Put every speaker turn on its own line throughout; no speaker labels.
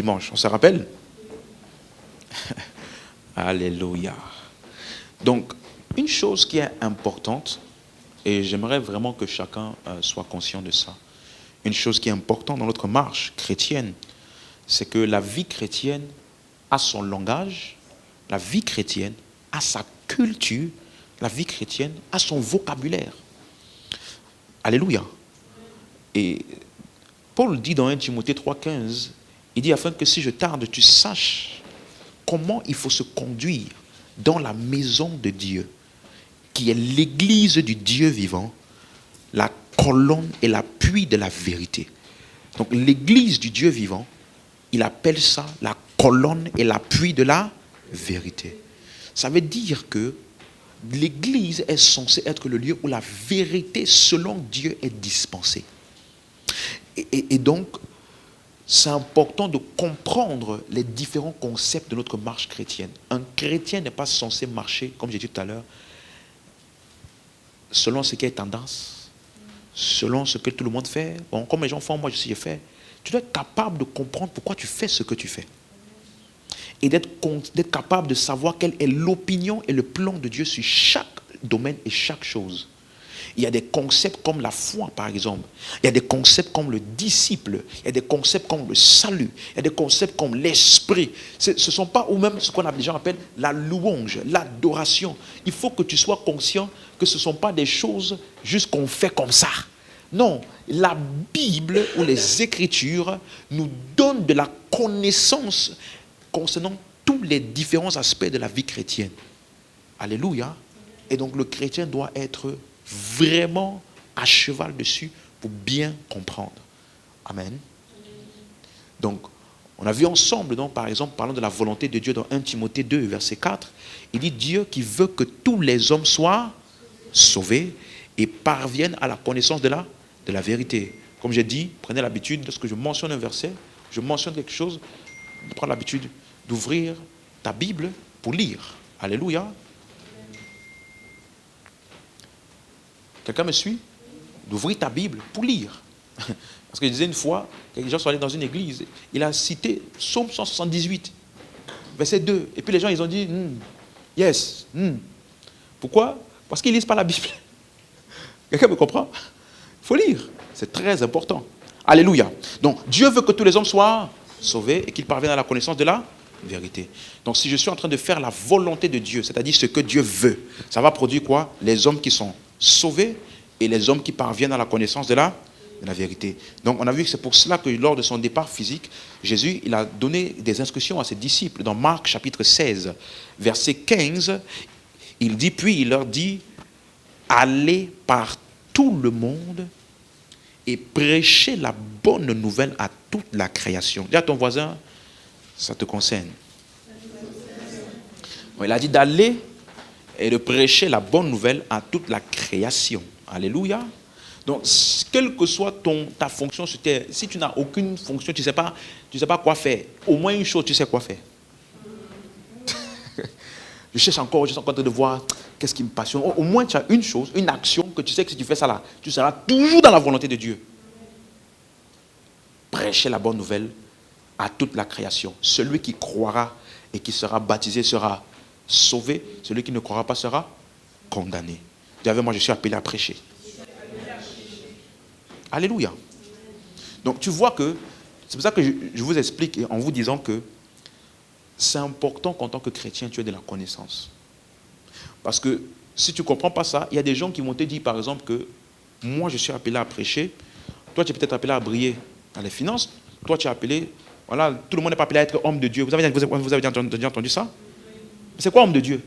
dimanche. On se rappelle? Alléluia. Donc, une chose qui est importante, et j'aimerais vraiment que chacun soit conscient de ça, une chose qui est importante dans notre marche chrétienne, c'est que la vie chrétienne a son langage, la vie chrétienne a sa culture, la vie chrétienne a son vocabulaire. Alléluia. Et Paul dit dans 1 Timothée 3,15, il dit afin que si je tarde, tu saches comment il faut se conduire dans la maison de Dieu, qui est l'église du Dieu vivant, la colonne et l'appui de la vérité. Donc l'église du Dieu vivant, il appelle ça la colonne et l'appui de la vérité. Ça veut dire que l'église est censée être le lieu où la vérité selon Dieu est dispensée. Et donc, c'est important de comprendre les différents concepts de notre marche chrétienne. Un chrétien n'est pas censé marcher, comme j'ai dit tout à l'heure, selon ce qui est tendance, selon ce que tout le monde fait. Bon, comme les gens font, moi je sais, je fais. Tu dois être capable de comprendre pourquoi tu fais ce que tu fais. Et d'être capable de savoir quelle est l'opinion et le plan de Dieu sur chaque domaine et chaque chose. Il y a des concepts comme la foi, par exemple. Il y a des concepts comme le disciple. Il y a des concepts comme le salut. Il y a des concepts comme l'esprit. Ce ne sont pas, ou même ce qu'on les gens appellent la louange, l'adoration. Il faut que tu sois conscient que ce ne sont pas des choses juste qu'on fait comme ça. Non, la Bible ou les Écritures nous donnent de la connaissance concernant tous les différents aspects de la vie chrétienne. Alléluia. Et donc le chrétien doit être vraiment à cheval dessus pour bien comprendre. Amen. Donc, on a vu ensemble, donc, par exemple, parlant de la volonté de Dieu dans 1 Timothée 2, verset 4, il dit Dieu qui veut que tous les hommes soient sauvés et parviennent à la connaissance de la vérité. Comme j'ai dit, prenez l'habitude, lorsque je mentionne un verset, je mentionne quelque chose, de prendre l'habitude d'ouvrir ta Bible pour lire. Alléluia. Quelqu'un me suit? D'ouvrir ta Bible pour lire. Parce que je disais une fois, les gens sont allés dans une église, il a cité Psaume 178, verset 2. Et puis les gens, ils ont dit, yes. Pourquoi? Parce qu'ils ne lisent pas la Bible. Quelqu'un me comprend? Il faut lire. C'est très important. Alléluia. Donc, Dieu veut que tous les hommes soient sauvés et qu'ils parviennent à la connaissance de la vérité. Donc, si je suis en train de faire la volonté de Dieu, c'est-à-dire ce que Dieu veut, ça va produire quoi? Les hommes qui sont sauvés et les hommes qui parviennent à la connaissance de la vérité. Donc on a vu que c'est pour cela que lors de son départ physique, Jésus il a donné des instructions à ses disciples. Dans Marc chapitre 16, verset 15, il dit, puis il leur dit, allez par tout le monde et prêchez la bonne nouvelle à toute la création. Dis à ton voisin, ça te concerne. Il a dit d'aller et de prêcher la bonne nouvelle à toute la création. Alléluia. Donc, quelle que soit ta fonction sur terre, si tu n'as aucune fonction, tu ne sais pas quoi faire, au moins une chose, tu sais quoi faire. Je suis encore en train de voir qu'est-ce qui me passionne. Au moins, tu as une chose, une action, que tu sais que si tu fais ça là, tu seras toujours dans la volonté de Dieu. Prêcher la bonne nouvelle à toute la création. Celui qui croira et qui sera baptisé sera sauvé, celui qui ne croira pas sera condamné. Dis avec moi, je suis appelé à prêcher. Alléluia. Donc tu vois que, c'est pour ça que je vous explique en vous disant que c'est important qu'en tant que chrétien, tu aies de la connaissance. Parce que si tu ne comprends pas ça, il y a des gens qui vont te dire par exemple que moi je suis appelé à prêcher, toi tu es peut-être appelé à briller dans les finances, toi tu es appelé, voilà, tout le monde n'est pas appelé à être homme de Dieu. Vous avez déjà entendu ça? C'est quoi homme de Dieu?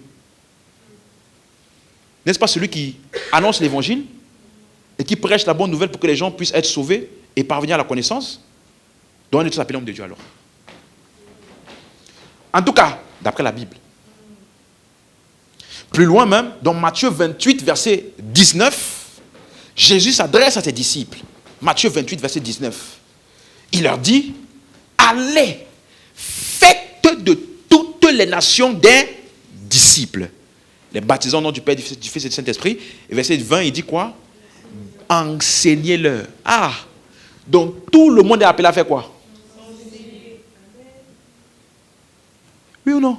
N'est-ce pas celui qui annonce l'évangile et qui prêche la bonne nouvelle pour que les gens puissent être sauvés et parvenir à la connaissance? Donc on est tous appelés homme de Dieu alors. En tout cas, d'après la Bible. Plus loin même, dans Matthieu 28, verset 19, Jésus s'adresse à ses disciples. Matthieu 28, verset 19. Il leur dit, allez, faites de toutes les nations des disciples. Les baptisants au nom du Père, du Fils et du Saint-Esprit. Et verset 20, il dit quoi? Enseignez-leur. Ah, donc tout le monde est appelé à faire quoi? Oui ou non?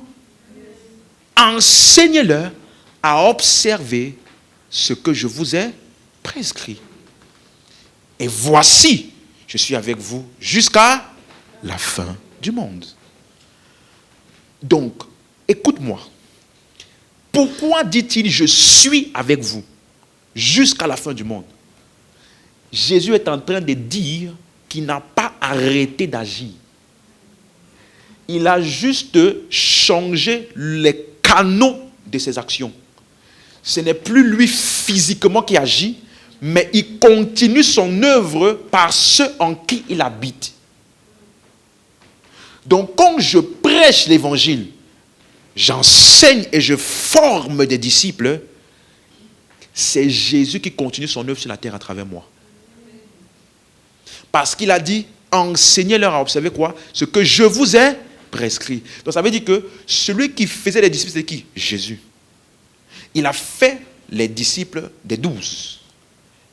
Enseignez-leur à observer ce que je vous ai prescrit. Et voici, je suis avec vous jusqu'à la fin du monde. Donc, écoute-moi. Pourquoi dit-il je suis avec vous jusqu'à la fin du monde? Jésus est en train de dire qu'il n'a pas arrêté d'agir. Il a juste changé les canaux de ses actions. Ce n'est plus lui physiquement qui agit, mais il continue son œuvre par ceux en qui il habite. Donc quand je prêche l'évangile, j'enseigne et je forme des disciples, c'est Jésus qui continue son œuvre sur la terre à travers moi. Parce qu'il a dit, enseignez-leur à observer quoi? Ce que je vous ai prescrit. Donc ça veut dire que celui qui faisait les disciples, c'est qui? Jésus. Il a fait les disciples des 12.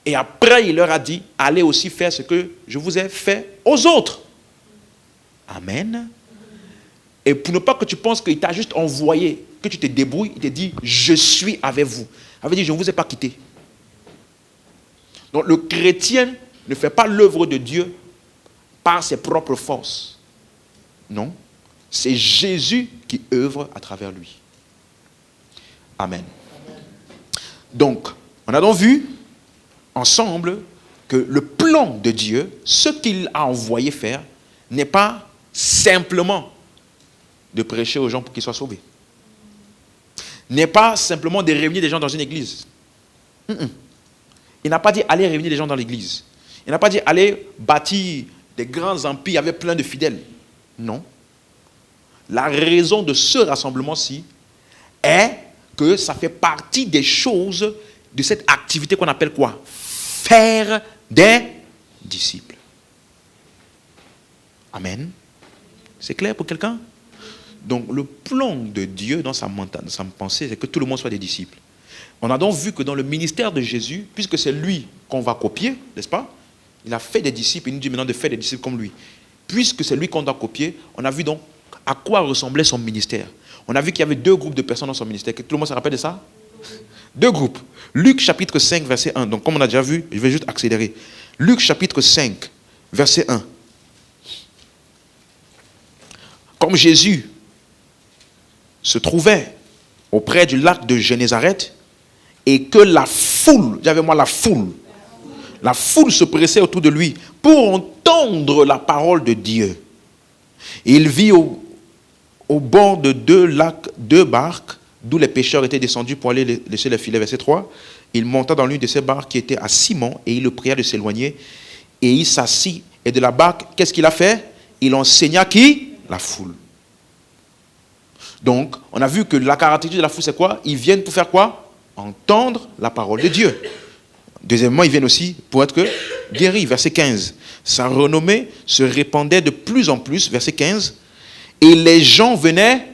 Et après, il leur a dit, allez aussi faire ce que je vous ai fait aux autres. Amen. Et pour ne pas que tu penses qu'il t'a juste envoyé, que tu te débrouilles, il te dit, je suis avec vous. Ça veut dire, je ne vous ai pas quitté. Donc le chrétien ne fait pas l'œuvre de Dieu par ses propres forces. Non. C'est Jésus qui œuvre à travers lui. Amen. Donc, on a donc vu ensemble que le plan de Dieu, ce qu'il a envoyé faire, n'est pas simplement de prêcher aux gens pour qu'ils soient sauvés. N'est pas simplement de réunir des gens dans une église. Il n'a pas dit allez réunir des gens dans l'église. Il n'a pas dit allez bâtir des grands empires avec plein de fidèles. Non. La raison de ce rassemblement-ci est que ça fait partie des choses de cette activité qu'on appelle quoi? Faire des disciples. Amen. C'est clair pour quelqu'un? Donc le plan de Dieu dans sa pensée, c'est que tout le monde soit des disciples. On a donc vu que dans le ministère de Jésus, puisque c'est lui qu'on va copier, n'est-ce pas? Il a fait des disciples, il nous dit maintenant de faire des disciples comme lui. Puisque c'est lui qu'on doit copier, on a vu donc à quoi ressemblait son ministère. On a vu qu'il y avait 2 groupes de personnes dans son ministère. Tout le monde se rappelle de ça? 2 groupes. Luc chapitre 5, verset 1. Donc comme on a déjà vu, je vais juste accélérer. Luc chapitre 5, verset 1. Comme Jésus se trouvait auprès du lac de Génézareth et que la foule, dis avec moi la foule se pressait autour de lui pour entendre la parole de Dieu. Il vit au bord de 2 lacs, 2 barques, d'où les pêcheurs étaient descendus pour aller laisser les filets. Verset 3. Il monta dans l'une de ces barques qui était à Simon et il le pria de s'éloigner. Et il s'assit. Et de la barque, qu'est-ce qu'il a fait? Il enseigna qui? La foule. Donc, on a vu que la caractéristique de la foule, c'est quoi? Ils viennent pour faire quoi? Entendre la parole de Dieu. Deuxièmement, ils viennent aussi pour être guéris. Verset 15. Sa renommée se répandait de plus en plus. Verset 15. Et les gens venaient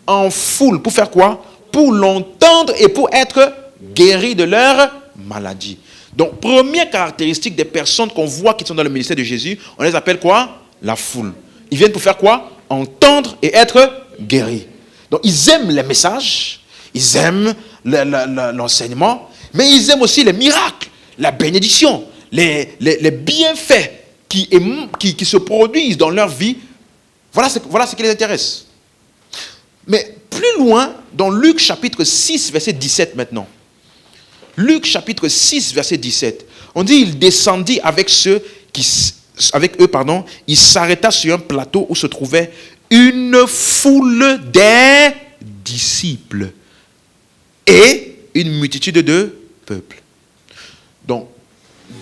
en foule. Pour faire quoi? Pour l'entendre et pour être guéris de leur maladie. Donc, première caractéristique des personnes qu'on voit qui sont dans le ministère de Jésus, on les appelle quoi? La foule. Ils viennent pour faire quoi? Entendre et être guéris. Donc, ils aiment les messages, ils aiment l'enseignement, mais ils aiment aussi les miracles, la bénédiction, les bienfaits qui se produisent dans leur vie. Voilà ce qui les intéresse. Mais plus loin, dans Luc chapitre 6, verset 17 maintenant. Luc chapitre 6, verset 17. On dit, il descendit avec eux, il s'arrêta sur un plateau où se trouvait une foule des disciples et une multitude de peuples. Donc,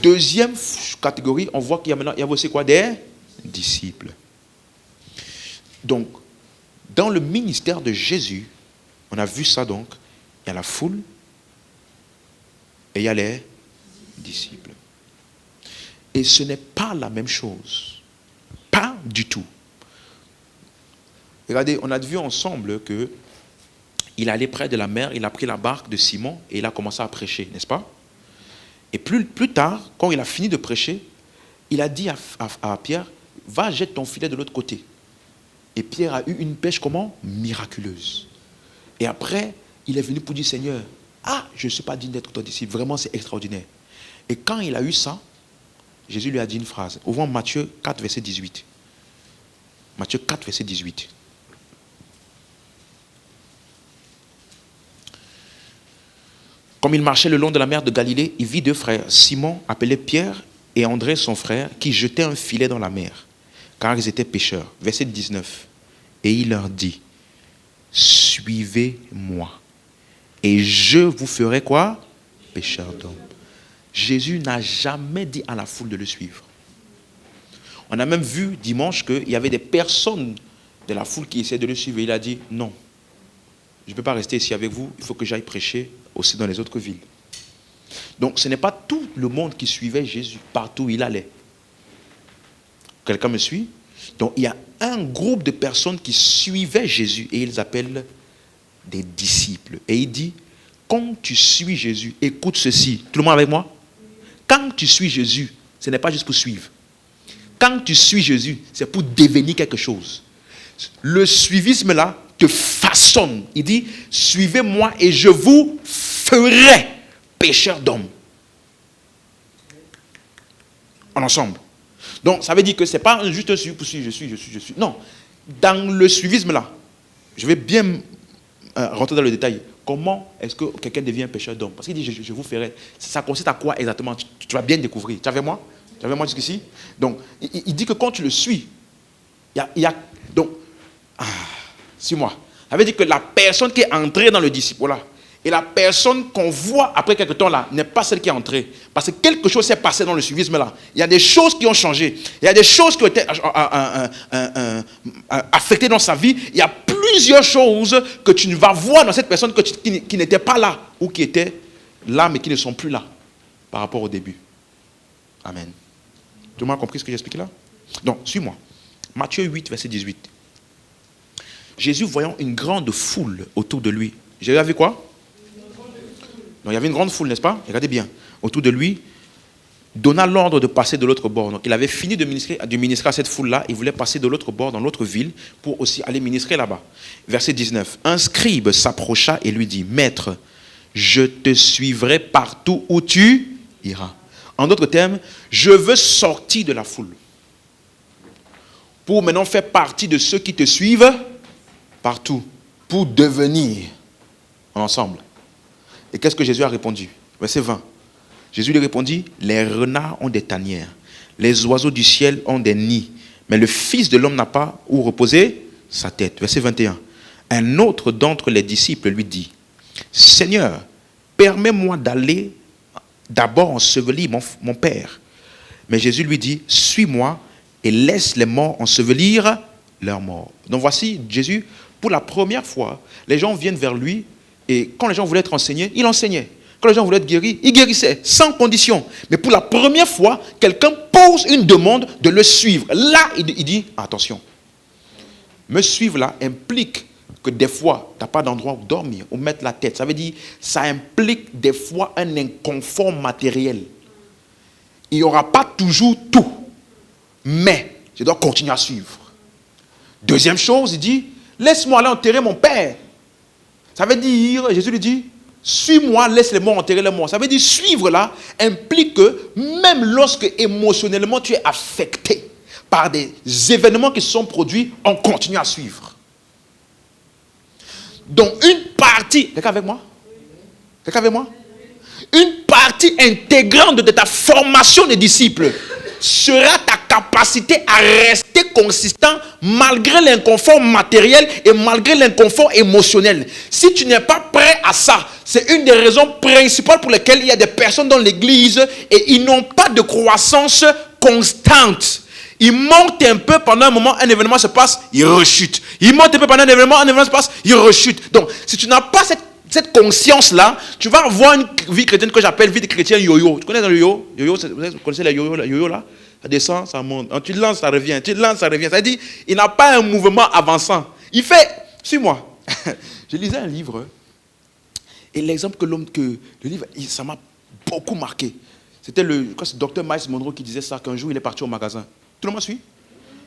deuxième catégorie, on voit qu'il y a aussi quoi? Des disciples. Donc, dans le ministère de Jésus, on a vu ça donc, il y a la foule et il y a les disciples. Et ce n'est pas la même chose. Pas du tout. Regardez, on a vu ensemble que il allait près de la mer, il a pris la barque de Simon et il a commencé à prêcher, n'est-ce pas? Et plus tard, quand il a fini de prêcher, il a dit à Pierre, va, jette ton filet de l'autre côté. Et Pierre a eu une pêche comment? Miraculeuse. Et après, il est venu pour dire, Seigneur, je ne suis pas digne d'être ton disciple. Vraiment, c'est extraordinaire. Et quand il a eu ça, Jésus lui a dit une phrase. Ouvrons Matthieu 4, verset 18. Matthieu 4, verset 18. Comme il marchait le long de la mer de Galilée, il vit deux frères, Simon, appelé Pierre, et André, son frère, qui jetaient un filet dans la mer, car ils étaient pêcheurs. Verset 19. Et il leur dit, suivez-moi, et je vous ferai quoi? Pêcheurs d'hommes. Jésus n'a jamais dit à la foule de le suivre. On a même vu dimanche qu'il y avait des personnes de la foule qui essayaient de le suivre. Et il a dit, non, je ne peux pas rester ici avec vous, il faut que j'aille prêcher aussi dans les autres villes. Donc ce n'est pas tout le monde qui suivait Jésus partout où il allait. Quelqu'un me suit? Donc il y a un groupe de personnes qui suivaient Jésus et ils appellent des disciples. Et il dit, quand tu suis Jésus, écoute ceci. Tout le monde avec moi? Quand tu suis Jésus, ce n'est pas juste pour suivre. Quand tu suis Jésus, c'est pour devenir quelque chose. Le suivisme là te façonne. Il dit, suivez-moi et je vous ferai pêcheurs d'hommes. En ensemble. Donc ça veut dire que ce n'est pas juste un suivi pour suivre, je suis. Non. Dans le suivisme là, je vais bien rentrer dans le détail. Comment est-ce que quelqu'un devient pêcheur d'hommes? Parce qu'il dit, je vous ferai. Ça consiste à quoi exactement? Tu vas bien découvrir. Tu es avec moi? Tu es avec moi jusqu'ici? Donc, il dit que quand tu le suis, donc, suis-moi. Ça veut dire que la personne qui est entrée dans le disciple-là, et la personne qu'on voit après quelque temps là, n'est pas celle qui est entrée. Parce que quelque chose s'est passé dans le suivisme là. Il y a des choses qui ont changé. Il y a des choses qui ont été affectées dans sa vie. Il y a plusieurs choses que tu vas voir dans cette personne qui n'était pas là. Ou qui étaient là mais qui ne sont plus là. Par rapport au début. Amen. Tout le monde a compris ce que j'ai expliqué là? Donc, suis-moi. Matthieu 8, verset 18. Jésus, voyant une grande foule autour de lui. Jésus a vu quoi? Donc, il y avait une grande foule, n'est-ce pas? Regardez bien. Autour de lui, donna l'ordre de passer de l'autre bord. Donc, il avait fini de ministrer à cette foule-là. Il voulait passer de l'autre bord, dans l'autre ville, pour aussi aller ministrer là-bas. Verset 19. Un scribe s'approcha et lui dit, Maître, je te suivrai partout où tu iras. En d'autres termes, je veux sortir de la foule. Pour maintenant faire partie de ceux qui te suivent partout. Pour devenir ensemble. Et qu'est-ce que Jésus a répondu? Verset 20. Jésus lui répondit, les renards ont des tanières, les oiseaux du ciel ont des nids, mais le Fils de l'homme n'a pas où reposer sa tête. Verset 21. Un autre d'entre les disciples lui dit, Seigneur, permets-moi d'aller d'abord ensevelir mon Père. Mais Jésus lui dit, suis-moi et laisse les morts ensevelir leurs morts. Donc voici Jésus, pour la première fois, les gens viennent vers lui et quand les gens voulaient être enseignés, il enseignait. Quand les gens voulaient être guéris, il guérissait, sans condition. Mais pour la première fois, quelqu'un pose une demande de le suivre. Là, il dit, attention, me suivre là implique que des fois, tu n'as pas d'endroit où dormir, où mettre la tête. Ça veut dire, ça implique des fois un inconfort matériel. Il n'y aura pas toujours tout. Mais, je dois continuer à suivre. Deuxième chose, il dit, laisse-moi aller enterrer mon père. Ça veut dire, Jésus lui dit, suis-moi, laisse les morts enterrer les morts. Ça veut dire, suivre là, implique que même lorsque émotionnellement tu es affecté par des événements qui se sont produits, on continue à suivre. Donc une partie, quelqu'un avec moi? Quelqu'un avec moi? Une partie intégrante de ta formation de disciple sera ta capacité à rester consistant malgré l'inconfort matériel et malgré l'inconfort émotionnel. Si tu n'es pas prêt à ça, c'est une des raisons principales pour lesquelles il y a des personnes dans l'église et ils n'ont pas de croissance constante. Ils montent un peu pendant un moment, un événement se passe, ils rechutent. Ils montent un peu pendant un événement se passe, ils rechutent. Donc, si tu n'as pas cette conscience-là, tu vas avoir une vie chrétienne que j'appelle vie de chrétien yo-yo. Tu connais le yo-yo? Vous connaissez le yo-yo là? Ça descend, ça monte. Tu lances, ça revient. Tu lances, ça revient. Ça dit, il n'a pas un mouvement avançant. Il fait, suis-moi. Je lisais un livre et l'exemple que le livre, ça m'a beaucoup marqué. C'était le Dr. Miles Monroe qui disait ça, qu'un jour il est parti au magasin. Tout le monde suit?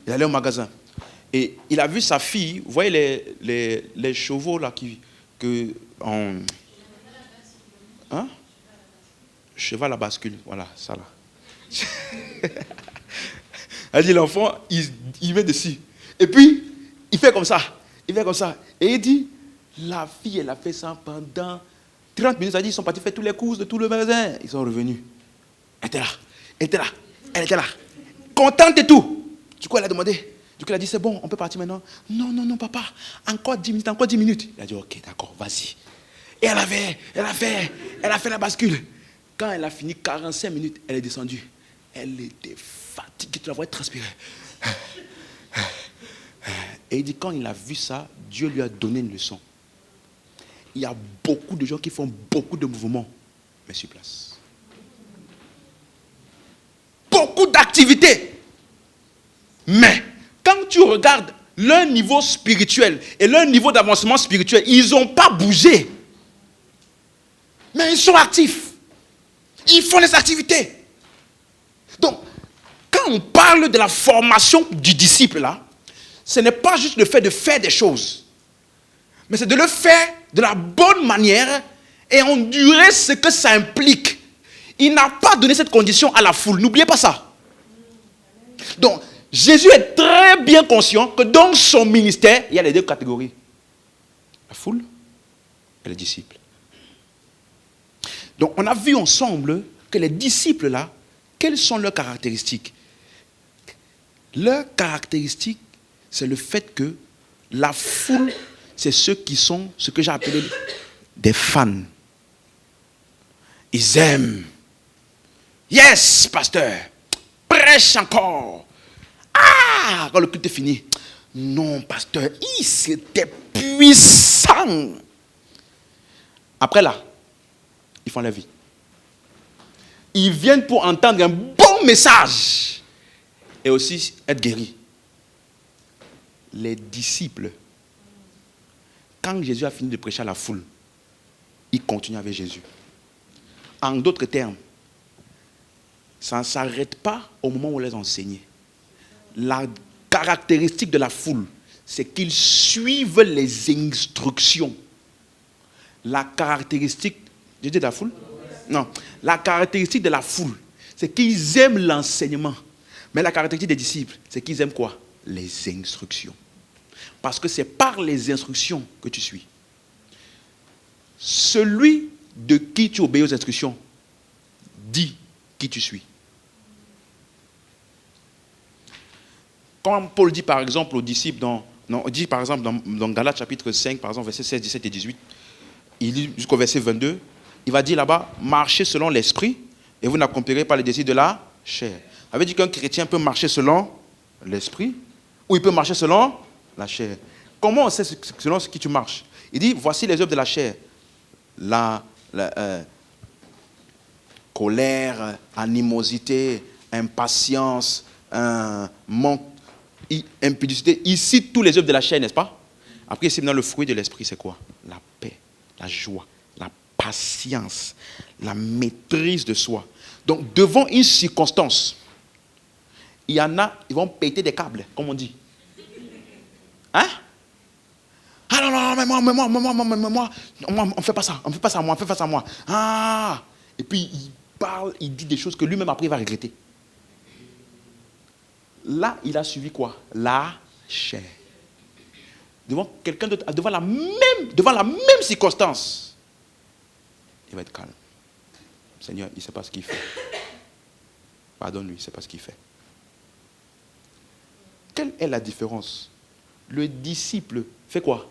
Il allait au magasin. Et il a vu sa fille, vous voyez les chevaux là hein? Cheval à bascule, voilà, ça là. Elle dit l'enfant, il met dessus. Et puis, il fait comme ça. Il fait comme ça. Et il dit, la fille, elle a fait ça pendant 30 minutes. Elle dit, ils sont partis faire tous les courses de tout le magasin. Ils sont revenus. Elle était là. Elle était là. Elle était là. Contente et tout. Du coup, elle a demandé. Du coup, elle a dit, c'est bon, on peut partir maintenant. Non, non, non, papa. Encore 10 minutes, encore 10 minutes. Il a dit, ok, d'accord, vas-y. Et elle a fait la bascule. Quand elle a fini 45 minutes, elle est descendue. Elle était fatiguée, tu la voyais transpirer. Et il dit, quand il a vu ça, Dieu lui a donné une leçon. Il y a beaucoup de gens qui font beaucoup de mouvements, mais sur place. Beaucoup d'activités. Mais, quand tu regardes leur niveau spirituel et leur niveau d'avancement spirituel, ils n'ont pas bougé. Mais ils sont actifs. Ils font les activités. Donc, quand on parle de la formation du disciple, là, ce n'est pas juste le fait de faire des choses, mais c'est de le faire de la bonne manière et endurer ce que ça implique. Il n'a pas donné cette condition à la foule. N'oubliez pas ça. Donc, Jésus est très bien conscient que dans son ministère, il y a les deux catégories. La foule et les disciples. Donc, on a vu ensemble que les disciples, là, quelles sont leurs caractéristiques? Leurs caractéristiques, c'est le fait que la foule, c'est ceux qui sont ce que j'ai appelé des fans. Ils aiment. Yes, pasteur. Prêche encore. Ah, quand le culte est fini. Non, pasteur, c'était puissant. Après là, ils font la vie. Ils viennent pour entendre un bon message et aussi être guéris. Les disciples, quand Jésus a fini de prêcher à la foule, ils continuent avec Jésus. En d'autres termes, ça ne s'arrête pas au moment où on les enseigne. La caractéristique de la foule, c'est qu'ils suivent les instructions. La caractéristique, j'ai dit de la foule? Non. La caractéristique de la foule, c'est qu'ils aiment l'enseignement. Mais la caractéristique des disciples, c'est qu'ils aiment quoi? Les instructions. Parce que c'est par les instructions que tu suis. Celui de qui tu obéis aux instructions dit qui tu suis. Comme Paul dit par exemple aux disciples dans Galates chapitre 5, par exemple, versets 16, 17 et 18, il lit jusqu'au verset 22, il va dire là-bas, marchez selon l'esprit et vous n'accomplirez pas les désirs de la chair. Ça veut dire qu'un chrétien peut marcher selon l'esprit ou il peut marcher selon la chair. Comment on sait selon ce qui tu marches? Il dit, voici les œuvres de la chair. La colère, animosité, impatience, manque, impudicité. Il cite tous les œuvres de la chair, n'est-ce pas? Après, ici, maintenant, le fruit de l'esprit, c'est quoi? La paix, la joie, la patience, la maîtrise de soi. Donc, devant une circonstance, il y en a, ils vont péter des câbles, comme on dit. Hein? Ah non, non, mais moi, on ne fait pas ça, on ne fait pas ça, moi, on fait pas ça, moi. Ah! Et puis, il parle, il dit des choses que lui-même, après, il va regretter. Là, il a suivi quoi? La chair. Devant quelqu'un d'autre, devant la même circonstance, il va être calme. Seigneur, il ne sait pas ce qu'il fait. Pardonne-lui, il ne sait pas ce qu'il fait. Quelle est la différence? Le disciple fait quoi?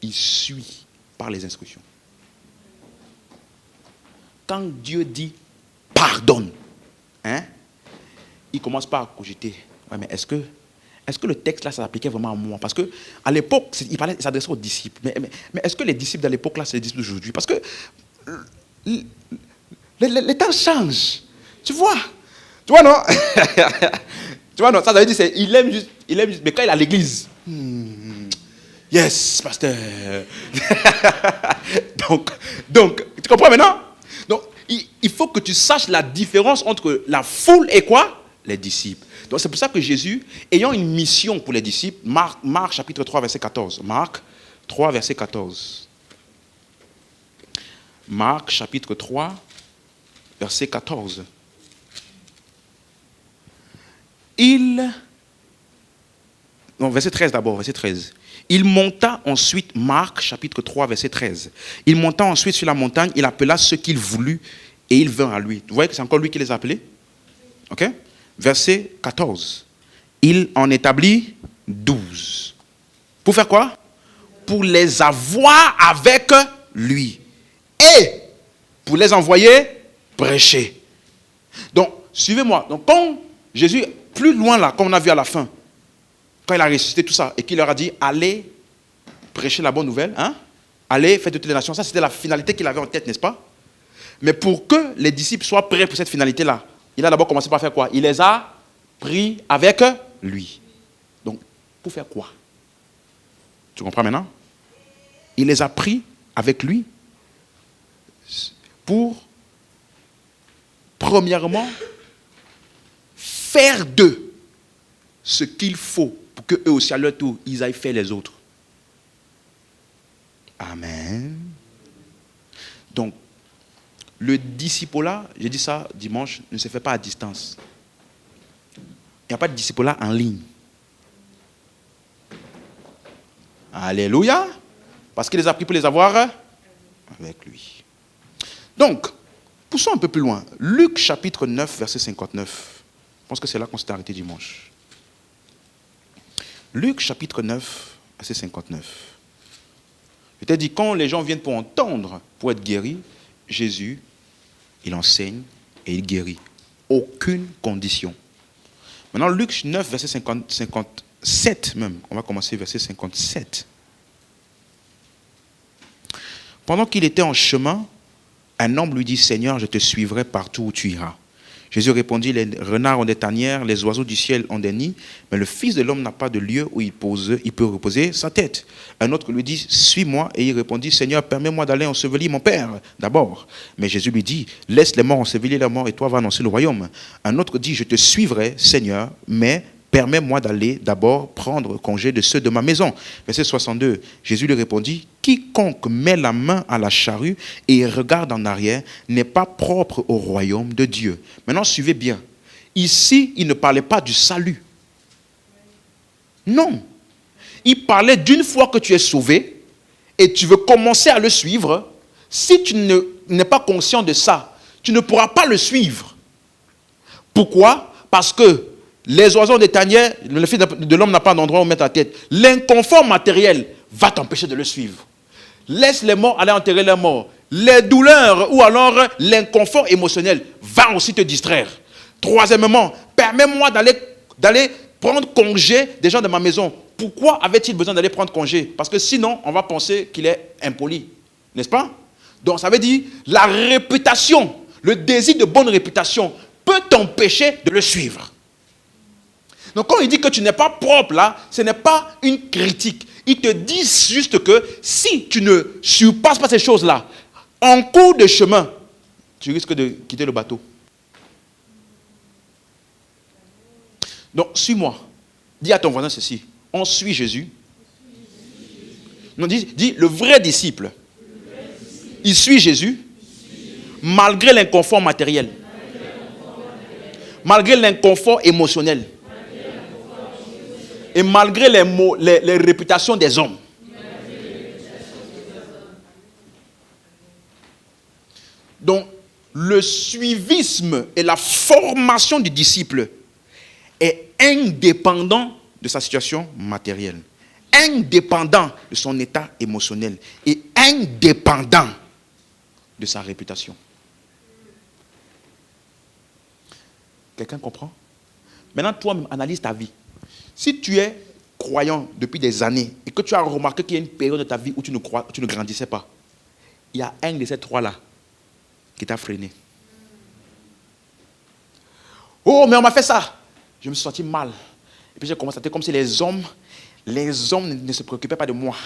Il suit par les instructions. Quand Dieu dit pardonne, hein, il commence pas à cogiter. Ouais, mais est-ce que le texte là, ça s'appliquait vraiment à moi? Parce que à l'époque, il s'adressait aux disciples. Mais est-ce que les disciples de l'époque là, c'est les disciples d'aujourd'hui? Parce que les temps changent. Tu vois non? Tu vois non? Ça veut dire il aime juste. Mais quand il est à l'église, yes, pasteur. donc, tu comprends maintenant? Donc, il faut que tu saches la différence entre la foule et quoi? les disciples. Donc c'est pour ça que Jésus, ayant une mission pour les disciples, Marc chapitre 3, verset 14. Marc 3, verset 14. Marc chapitre 3, verset 14. Verset 13 d'abord, verset 13. Il monta ensuite, Marc chapitre 3, verset 13. Il monta ensuite sur la montagne, il appela ceux qu'il voulut et ils vinrent à lui. Vous voyez que c'est encore lui qui les a appelés? Ok? Verset 14. Il en établit 12. Pour faire quoi? Pour les avoir avec lui. Et pour les envoyer prêcher. Donc, suivez-moi. Donc, quand Jésus, plus loin là, comme on a vu à la fin, quand il a ressuscité tout ça, et qu'il leur a dit, allez prêcher la bonne nouvelle, hein? Allez, faites de toutes les nations. Ça, c'était la finalité qu'il avait en tête, n'est-ce pas? Mais pour que les disciples soient prêts pour cette finalité-là, il a d'abord commencé par faire quoi? Il les a pris avec lui. Donc, pour faire quoi? Tu comprends maintenant? Il les a pris avec lui pour, premièrement, faire d'eux ce qu'il faut pour qu'eux aussi, à leur tour, ils aillent faire les autres. Amen. Donc, le disciple-là, j'ai dit ça dimanche, ne se fait pas à distance. Il n'y a pas de disciple-là en ligne. Alléluia. Parce qu'il les a pris pour les avoir avec lui. Donc, poussons un peu plus loin. Luc chapitre 9, verset 59. Je pense que c'est là qu'on s'est arrêté dimanche. Luc chapitre 9, verset 59. Je t'ai dit, quand les gens viennent pour entendre, pour être guéris, Jésus, il enseigne et il guérit. Aucune condition. Maintenant, Luc 9, verset 57 même. On va commencer verset 57. Pendant qu'il était en chemin, un homme lui dit, Seigneur, je te suivrai partout où tu iras. Jésus répondit, les renards ont des tanières, les oiseaux du ciel ont des nids, mais le Fils de l'homme n'a pas de lieu où il peut reposer sa tête. Un autre lui dit, suis-moi, et il répondit, Seigneur, permets-moi d'aller ensevelir mon Père d'abord. Mais Jésus lui dit, laisse les morts ensevelir leurs morts, et toi va annoncer le royaume. Un autre dit, je te suivrai, Seigneur, mais permets-moi d'aller d'abord prendre congé de ceux de ma maison. Verset 62, Jésus lui répondit, quiconque met la main à la charrue et regarde en arrière n'est pas propre au royaume de Dieu. Maintenant, suivez bien. Ici, il ne parlait pas du salut. Non. Il parlait d'une fois que tu es sauvé et tu veux commencer à le suivre. Si tu n'es pas conscient de ça, tu ne pourras pas le suivre. Pourquoi? Parce que les oiseaux des tanières, le Fils de l'homme n'a pas d'endroit où mettre la tête. L'inconfort matériel va t'empêcher de le suivre. Laisse les morts aller enterrer les morts. Les douleurs ou alors l'inconfort émotionnel va aussi te distraire. Troisièmement, permets-moi d'aller prendre congé des gens de ma maison. Pourquoi avait-il besoin d'aller prendre congé? Parce que sinon, on va penser qu'il est impoli. N'est-ce pas? Donc ça veut dire la réputation, le désir de bonne réputation peut t'empêcher de le suivre. Donc quand il dit que tu n'es pas propre là, ce n'est pas une critique. Il te dit juste que si tu ne surpasses pas ces choses-là, en cours de chemin, tu risques de quitter le bateau. Donc suis-moi. Dis à ton voisin ceci. On suit Jésus. Non, dis le vrai disciple. Il suit Jésus malgré l'inconfort matériel. Malgré l'inconfort émotionnel. Et malgré les réputations des hommes. Donc, le suivisme et la formation du disciple est indépendant de sa situation matérielle, indépendant de son état émotionnel et indépendant de sa réputation. Quelqu'un comprend? Maintenant, toi-même, analyse ta vie. Si tu es croyant depuis des années et que tu as remarqué qu'il y a une période de ta vie où tu ne grandissais pas, il y a un de ces trois-là qui t'a freiné. Oh, mais on m'a fait ça. Je me suis senti mal. Et puis j'ai commencé à être comme si les hommes ne se préoccupaient pas de moi.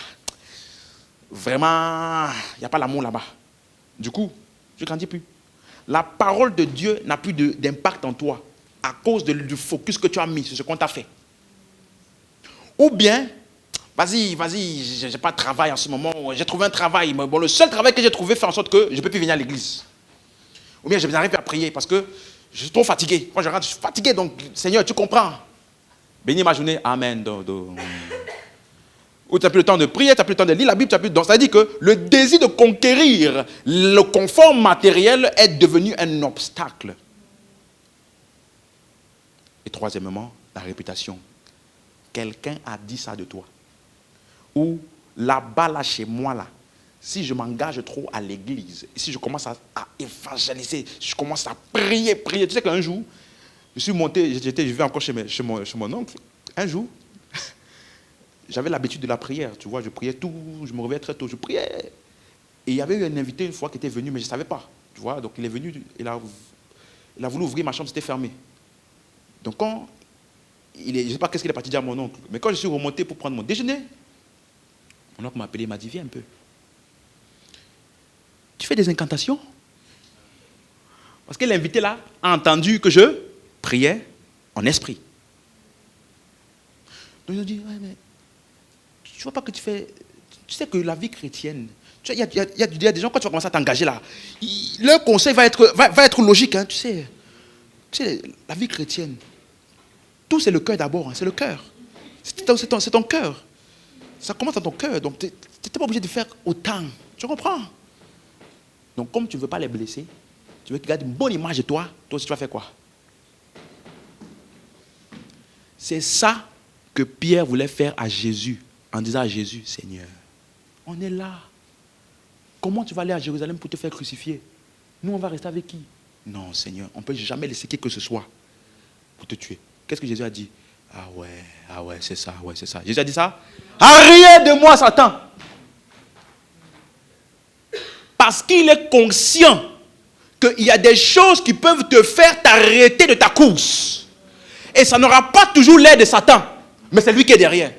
Vraiment, il n'y a pas l'amour là-bas. Du coup, je ne grandis plus. La parole de Dieu n'a plus d'impact en toi. à cause du focus que tu as mis sur ce qu'on t'a fait. Ou bien, vas-y, j'ai pas de travail en ce moment, j'ai trouvé un travail, mais bon, le seul travail que j'ai trouvé fait en sorte que je ne peux plus venir à l'église. Ou bien je n'arrive pas à prier parce que je suis trop fatigué. Quand je rentre, je suis fatigué, donc Seigneur, tu comprends. Bénis ma journée, amen. Ou tu n'as plus le temps de prier, tu n'as plus le temps de lire la Bible, tu n'as plus le temps. C'est-à-dire que le désir de conquérir le confort matériel est devenu un obstacle. Et troisièmement, la réputation. Quelqu'un a dit ça de toi. Ou là-bas, là, chez moi, là, si je m'engage trop à l'église, si je commence à évangéliser, je commence à prier. Tu sais qu'un jour, je suis monté, je vivais encore chez mon oncle. Un jour, j'avais l'habitude de la prière, tu vois, je priais tout, je me réveillais très tôt, je priais. Et il y avait eu un invité une fois qui était venu, mais je ne savais pas, tu vois, donc il est venu, il a voulu ouvrir ma chambre, c'était fermé. Donc quand, je ne sais pas qu'est-ce qu'il est parti dire à mon oncle, mais quand je suis remonté pour prendre mon déjeuner, mon oncle m'a appelé, il m'a dit, viens un peu. Tu fais des incantations? Parce que l'invité là a entendu que je priais en esprit. Donc il a dit, ouais, mais tu ne vois pas que tu fais... Tu sais que la vie chrétienne, il y a des gens, quand tu vas commencer à t'engager là, leur conseil va être logique, hein, tu sais, la vie chrétienne, tout c'est le cœur d'abord, hein, c'est le cœur. C'est ton cœur. Ça commence dans ton cœur, donc tu n'es pas obligé de faire autant. Tu comprends? Donc comme tu ne veux pas les blesser, tu veux qu'ils gardent une bonne image de toi, toi aussi tu vas faire quoi? C'est ça que Pierre voulait faire à Jésus, en disant à Jésus, Seigneur, on est là. Comment tu vas aller à Jérusalem pour te faire crucifier? Nous, on va rester avec qui? Non, Seigneur, on ne peut jamais laisser qui que ce soit pour te tuer. Qu'est-ce que Jésus a dit? Ah ouais, c'est ça, c'est ça. Jésus a dit ça? Arrière de moi, Satan! Parce qu'il est conscient qu'il y a des choses qui peuvent te faire t'arrêter de ta course. Et ça n'aura pas toujours l'air de Satan, mais c'est lui qui est derrière.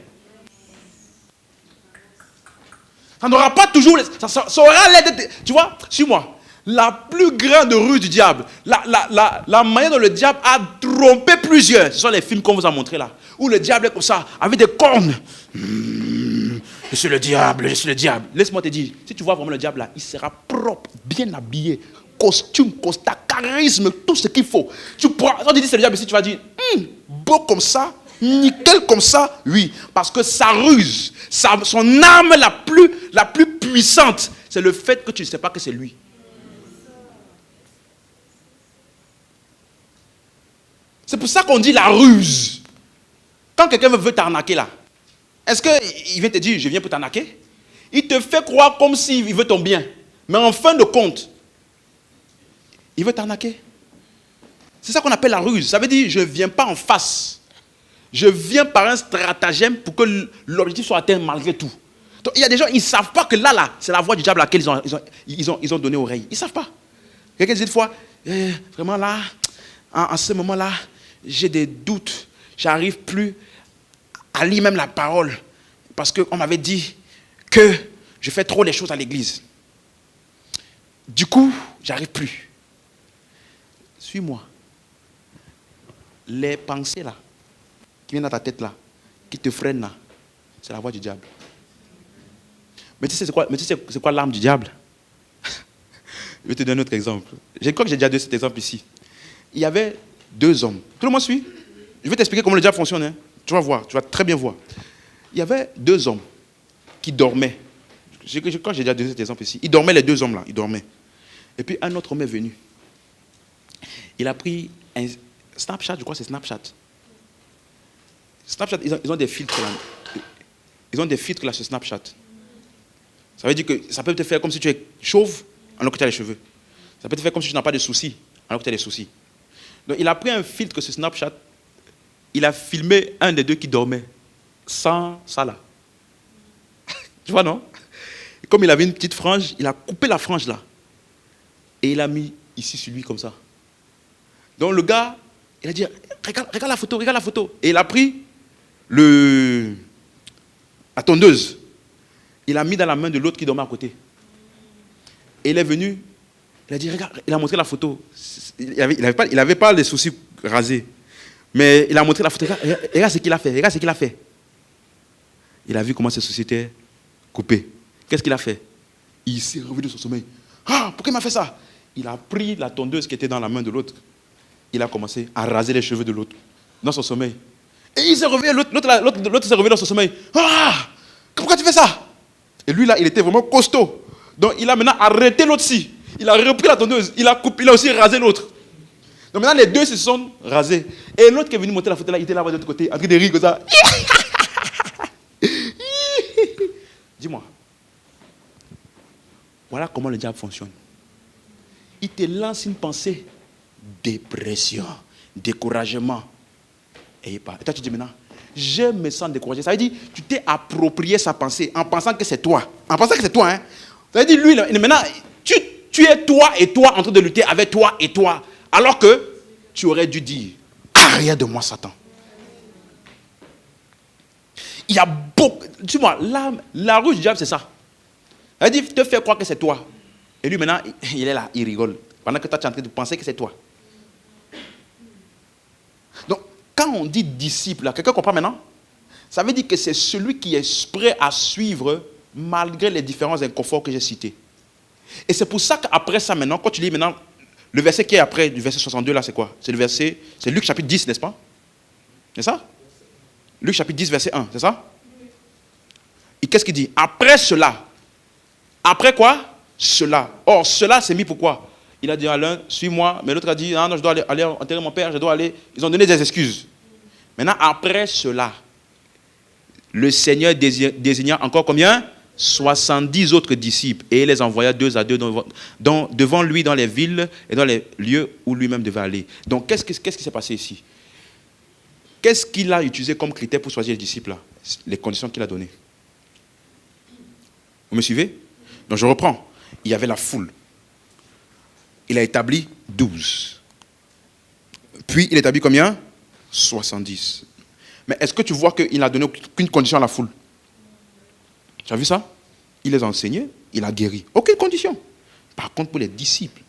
Ça n'aura pas toujours... Ça aura l'air de... Tu vois, suis-moi. La plus grande ruse du diable, la manière dont le diable a trompé plusieurs, ce sont les films qu'on vous a montrés là, où le diable est comme ça, avec des cornes. Je suis le diable, je suis le diable. Laisse-moi te dire, si tu vois vraiment le diable là, il sera propre, bien habillé, costume, costard, charisme, tout ce qu'il faut. Quand tu dis c'est le diable ici, tu vas dire, beau comme ça, nickel comme ça, oui. Parce que sa ruse, son arme la plus puissante, c'est le fait que tu ne sais pas que c'est lui. C'est pour ça qu'on dit la ruse. Quand quelqu'un veut t'arnaquer là, est-ce qu'il vient te dire, je viens pour t'arnaquer? Il te fait croire comme s'il veut ton bien. Mais en fin de compte, il veut t'arnaquer. C'est ça qu'on appelle la ruse. Ça veut dire, je ne viens pas en face. Je viens par un stratagème pour que l'objectif soit atteint malgré tout. Donc, il y a des gens, ils ne savent pas que là, c'est la voix du diable à laquelle ils ont donné oreille. Ils ne savent pas. Quelqu'un dit une fois, vraiment là, en ce moment-là, j'ai des doutes. J'arrive plus à lire même la parole. Parce qu'on m'avait dit que je fais trop les choses à l'église. Du coup, j'arrive plus. Suis-moi. Les pensées là, qui viennent dans ta tête là, qui te freinent là, c'est la voix du diable. Mais tu sais c'est quoi l'arme du diable? Je vais te donner un autre exemple. Je crois que j'ai déjà donné cet exemple ici. Il y avait 2 hommes. Tout le monde suit? Je vais t'expliquer comment le diable fonctionne. Hein. Tu vas voir, tu vas très bien voir. Il y avait 2 hommes qui dormaient. Je crois que j'ai déjà donné cet exemple ici. Ils dormaient, les 2 hommes là, ils dormaient. Et puis un autre homme est venu. Il a pris un Snapchat, je crois que c'est Snapchat. Snapchat, ils ont des filtres là. Ils ont des filtres là sur Snapchat. Ça veut dire que ça peut te faire comme si tu es chauve alors que tu as les cheveux. Ça peut te faire comme si tu n'as pas de soucis alors que tu as des soucis. Donc il a pris un filtre sur Snapchat. Il a filmé un des 2 qui dormait sans ça là. Tu vois, non? Et comme il avait une petite frange, il a coupé la frange là. Et il a mis ici sur lui comme ça. Donc le gars, il a dit, regarde la photo, regarde la photo. Et il a pris la tondeuse. Il a mis dans la main de l'autre qui dormait à côté. Et il est venu, il a dit, regarde, il a montré la photo. Il n'avait pas les soucis rasé. Mais il a montré la photo. Et regarde ce qu'il a fait. Regarde ce qu'il a fait. Il a vu comment ses soucis étaient coupés. Qu'est-ce qu'il a fait? Il s'est réveillé de son sommeil. Ah, pourquoi il m'a fait ça? Il a pris la tondeuse qui était dans la main de l'autre. Il a commencé à raser les cheveux de l'autre dans son sommeil. Et il s'est réveillé, l'autre s'est réveillé dans son sommeil. Ah, pourquoi tu fais ça? Et lui là, il était vraiment costaud. Donc il a maintenant arrêté l'autre-ci. Il a repris la tondeuse. Il a aussi rasé l'autre. Donc maintenant les deux se sont rasés. Et l'autre qui est venu monter la photo là, il était là de l'autre côté, en train de rire comme ça. Dis-moi. Voilà comment le diable fonctionne. Il te lance une pensée. Dépression, découragement. Et il part. Et toi tu dis maintenant, je me sens découragé. Ça veut dire, tu t'es approprié sa pensée en pensant que c'est toi. En pensant que c'est toi. Hein? Ça veut dire, lui, maintenant, tu es toi et toi en train de lutter avec toi et toi. Alors que tu aurais dû dire, arrière de moi, Satan. Il y a beaucoup. Dis-moi, la rouge du diable, c'est ça. Elle dit, te faire croire que c'est toi. Et lui, maintenant, il est là, il rigole. Pendant que toi, tu es en train de penser que c'est toi. Donc, quand on dit disciple, quelqu'un comprend maintenant? Ça veut dire que c'est celui qui est prêt à suivre malgré les différents inconforts que j'ai cités. Et c'est pour ça qu'après ça, maintenant, quand tu lis maintenant, le verset qui est après, du verset 62, là, c'est quoi? C'est le verset, c'est Luc chapitre 10, n'est-ce pas? C'est ça? Luc chapitre 10, verset 1, c'est ça? Et qu'est-ce qu'il dit? Après cela. Après quoi? Cela. Or, cela, c'est mis pourquoi? Il a dit à l'un, suis-moi, mais l'autre a dit, non, je dois aller enterrer mon père, je dois aller. Ils ont donné des excuses. Maintenant, après cela, le Seigneur désigna encore combien? 70 autres disciples. Et il les envoya 2 à 2 devant lui dans les villes et dans les lieux où lui-même devait aller. Donc, qu'est-ce qui s'est passé ici? Qu'est-ce qu'il a utilisé comme critère pour choisir les disciples là? Les conditions qu'il a données. Vous me suivez? Donc, je reprends. Il y avait la foule. Il a établi 12. Puis, il a établi combien? 70. Mais est-ce que tu vois qu'il n'a donné aucune condition à la foule? Tu as vu ça? Il les a enseignés, il a guéri. Aucune condition. Par contre, pour les disciples,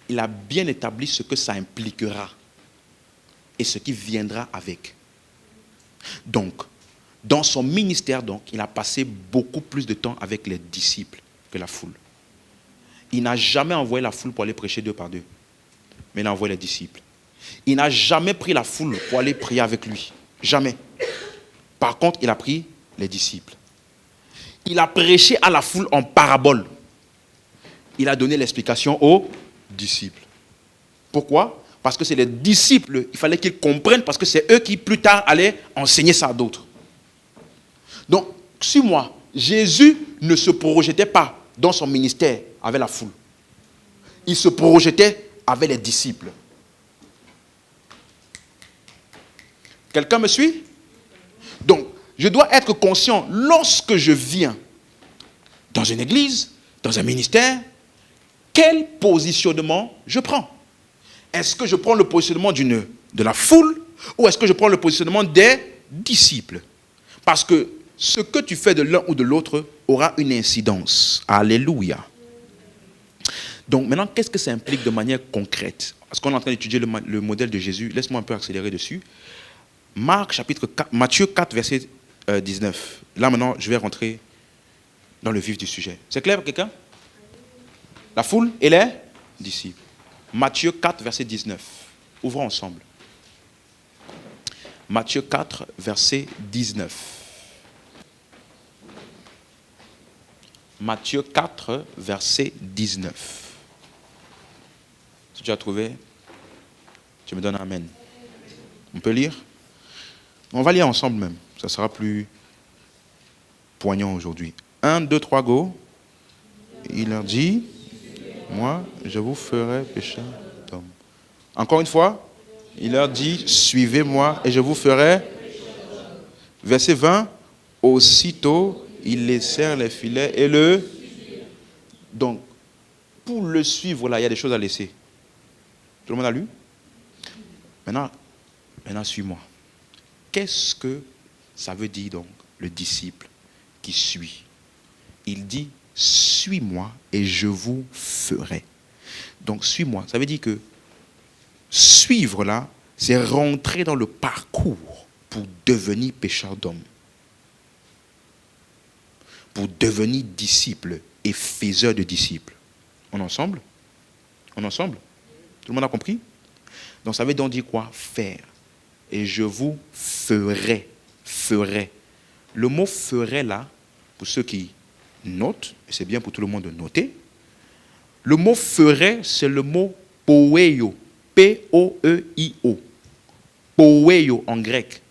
il a bien établi ce que ça impliquera et ce qui viendra avec. Donc, dans son ministère, il a passé beaucoup plus de temps avec les disciples que la foule. Il n'a jamais envoyé la foule pour aller prêcher 2 par 2. Mais il a envoyé les disciples. Il n'a jamais pris la foule pour aller prier avec lui. Jamais. Par contre, il a pris les disciples. Il a prêché à la foule en parabole. Il a donné l'explication aux disciples. Pourquoi? Parce que c'est les disciples, il fallait qu'ils comprennent, parce que c'est eux qui plus tard allaient enseigner ça à d'autres. Donc, suis-moi, Jésus ne se projetait pas dans son ministère avec la foule. Il se projetait avec les disciples. Quelqu'un me suit? Donc, je dois être conscient, lorsque je viens dans une église, dans un ministère, quel positionnement je prends? Est-ce que je prends le positionnement de la foule ou est-ce que je prends le positionnement des disciples? Parce que ce que tu fais de l'un ou de l'autre aura une incidence. Alléluia. Donc maintenant, qu'est-ce que ça implique de manière concrète? Parce qu'on est en train d'étudier le modèle de Jésus. Laisse-moi un peu accélérer dessus. Matthieu 4, verset 19. Là maintenant, je vais rentrer dans le vif du sujet. C'est clair pour quelqu'un? La foule et les disciples. Matthieu 4, verset 19. Ouvrons ensemble. Matthieu 4, verset 19. Matthieu 4, verset 19. Si tu as trouvé, tu me donnes un amen. On peut lire? On va lire ensemble même. Ça sera plus poignant aujourd'hui. 1, 2, 3, go. Il leur dit, moi, je vous ferai pécheur d'hommes. Encore une fois, il leur dit, suivez-moi et je vous ferai. Verset 20, aussitôt, ils laissèrent les filets et le... Donc, pour le suivre, là, il y a des choses à laisser. Tout le monde a lu? Maintenant, suis-moi. Qu'est-ce que ça veut dire donc, le disciple qui suit? Il dit, suis-moi et je vous ferai. Donc, suis-moi. Ça veut dire que suivre là, c'est rentrer dans le parcours pour devenir pécheur d'hommes. Pour devenir disciple et faiseur de disciples. On est ensemble? On est ensemble? Tout le monde a compris? Donc ça veut donc dire quoi? Faire. Et je vous ferai. Ferai. Le mot ferai là, pour ceux qui notent, et c'est bien pour tout le monde de noter, le mot ferai, c'est le mot poeio. P-O-E-I-O. Poeio en grec.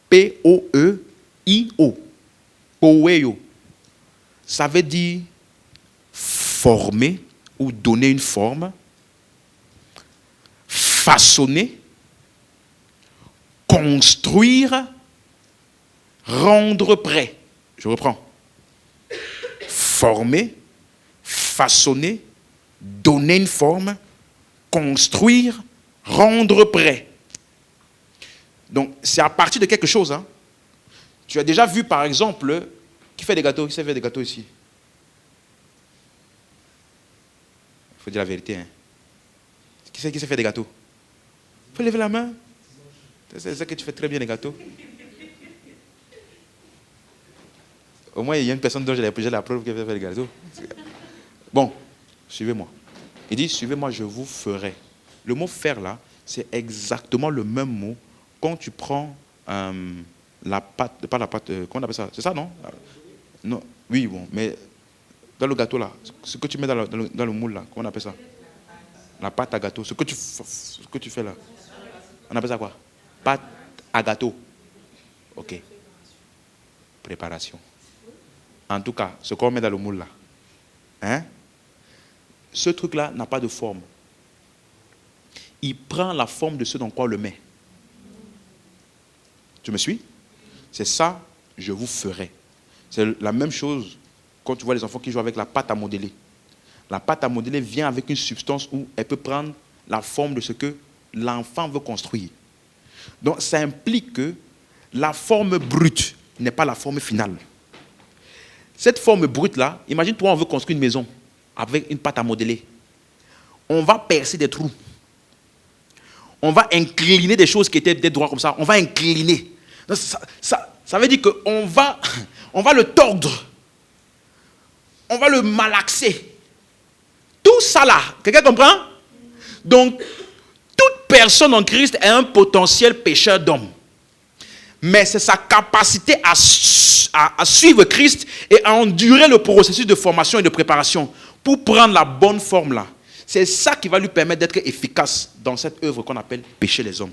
P-O-E-I-O. Poeio. Ça veut dire former ou donner une forme, façonner, construire, rendre prêt. Je reprends. Former, façonner, donner une forme, construire, rendre prêt. Donc, c'est à partir de quelque chose. Hein. Tu as déjà vu, par exemple, qui fait des gâteaux? Qui sait faire des gâteaux ici? Il faut dire la vérité. Hein. Qui sait faire des gâteaux? Il faut lever la main. C'est ça que tu fais très bien, les gâteaux. Au moins, il y a une personne dont j'ai la preuve qui fait des gâteaux. Bon, suivez-moi. Il dit, suivez-moi, je vous ferai. Le mot faire là, c'est exactement le même mot quand tu prends la pâte, pas la pâte, comment on appelle ça? C'est ça, non? Non, oui, bon, mais dans le gâteau là, ce que tu mets dans le moule là, comment on appelle ça? La pâte à gâteau, ce que tu fais là. On appelle ça quoi? Pâte à gâteau. Ok. Préparation. En tout cas, ce qu'on met dans le moule là. Hein? Ce truc là n'a pas de forme. Il prend la forme de ce dans quoi on le met. Tu me suis? C'est ça, je vous ferai. C'est la même chose quand tu vois les enfants qui jouent avec la pâte à modeler. La pâte à modeler vient avec une substance où elle peut prendre la forme de ce que l'enfant veut construire. Donc ça implique que la forme brute n'est pas la forme finale. Cette forme brute-là, imagine-toi, on veut construire une maison avec une pâte à modeler. On va percer des trous. On va incliner des choses qui étaient des droits comme ça. On va incliner. Ça veut dire qu'on va, on va le tordre. On va le malaxer. Tout ça là, quelqu'un comprend? Donc, toute personne en Christ est un potentiel pécheur d'homme. Mais c'est sa capacité à suivre Christ et à endurer le processus de formation et de préparation pour prendre la bonne forme là. C'est ça qui va lui permettre d'être efficace dans cette œuvre qu'on appelle pécher les hommes.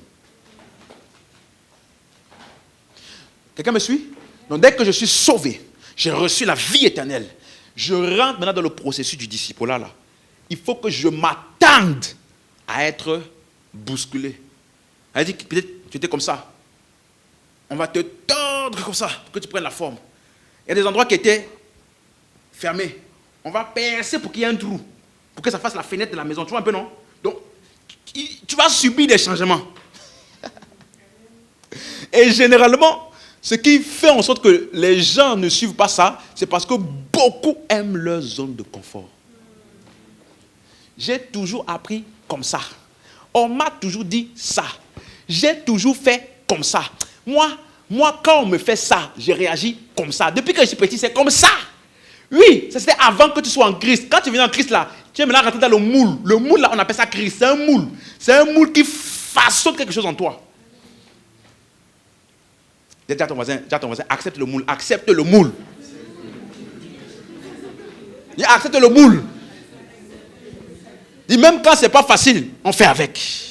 Quelqu'un me suit? Donc dès que je suis sauvé, j'ai reçu la vie éternelle, je rentre maintenant dans le processus du discipulat là. Il faut que je m'attende à être bousculé. Elle dit peut-être tu étais comme ça. On va te tordre comme ça pour que tu prennes la forme. Il y a des endroits qui étaient fermés. On va percer pour qu'il y ait un trou, pour que ça fasse la fenêtre de la maison. Tu vois un peu, non? Donc, tu vas subir des changements. Et généralement, ce qui fait en sorte que les gens ne suivent pas ça, c'est parce que beaucoup aiment leur zone de confort. J'ai toujours appris comme ça. On m'a toujours dit ça. J'ai toujours fait comme ça. Moi, quand on me fait ça, je réagis comme ça. Depuis que je suis petit, c'est comme ça. Oui, ça c'était avant que tu sois en Christ. Quand tu viens en Christ là, tu es maintenant rentré dans le moule. Le moule là, on appelle ça Christ. C'est un moule. C'est un moule qui façonne quelque chose en toi. Dis à ton voisin, accepte le moule. Accepte le moule. Dis, accepte le moule. Dis, même quand c'est pas facile, on fait avec.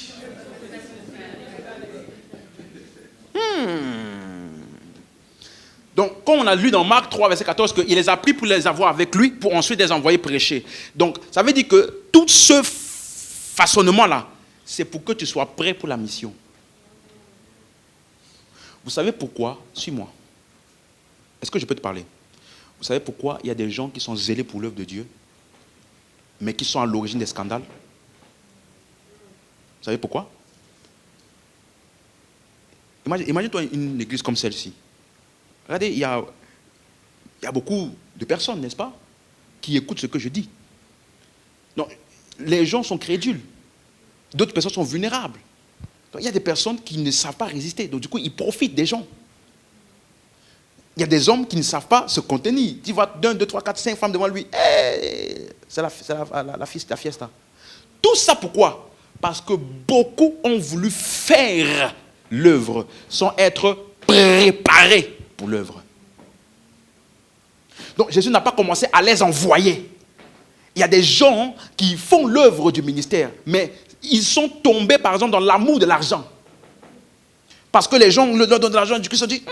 Donc, comme on a lu dans Marc 3, verset 14, qu'il les a pris pour les avoir avec lui, pour ensuite les envoyer prêcher. Donc, ça veut dire que tout ce façonnement-là, c'est pour que tu sois prêt pour la mission. Vous savez pourquoi? Suis-moi. Est-ce que je peux te parler? Vous savez pourquoi il y a des gens qui sont zélés pour l'œuvre de Dieu, mais qui sont à l'origine des scandales? Vous savez pourquoi? Imagine-toi une église comme celle-ci. Regardez, il y a beaucoup de personnes, n'est-ce pas, qui écoutent ce que je dis. Donc, les gens sont crédules. D'autres personnes sont vulnérables. Il y a des personnes qui ne savent pas résister. Donc, du coup, ils profitent des gens. Il y a des hommes qui ne savent pas se contenir. Tu vois 1, 2, 3, 4, 5 femmes devant lui. Hey, c'est la fiesta. Tout ça pourquoi? Parce que beaucoup ont voulu faire l'œuvre sans être préparés pour l'œuvre. Donc Jésus n'a pas commencé à les envoyer. Il y a des gens qui font l'œuvre du ministère, mais ils sont tombés par exemple dans l'amour de l'argent. Parce que les gens leur donnent de l'argent, du coup ils se disent,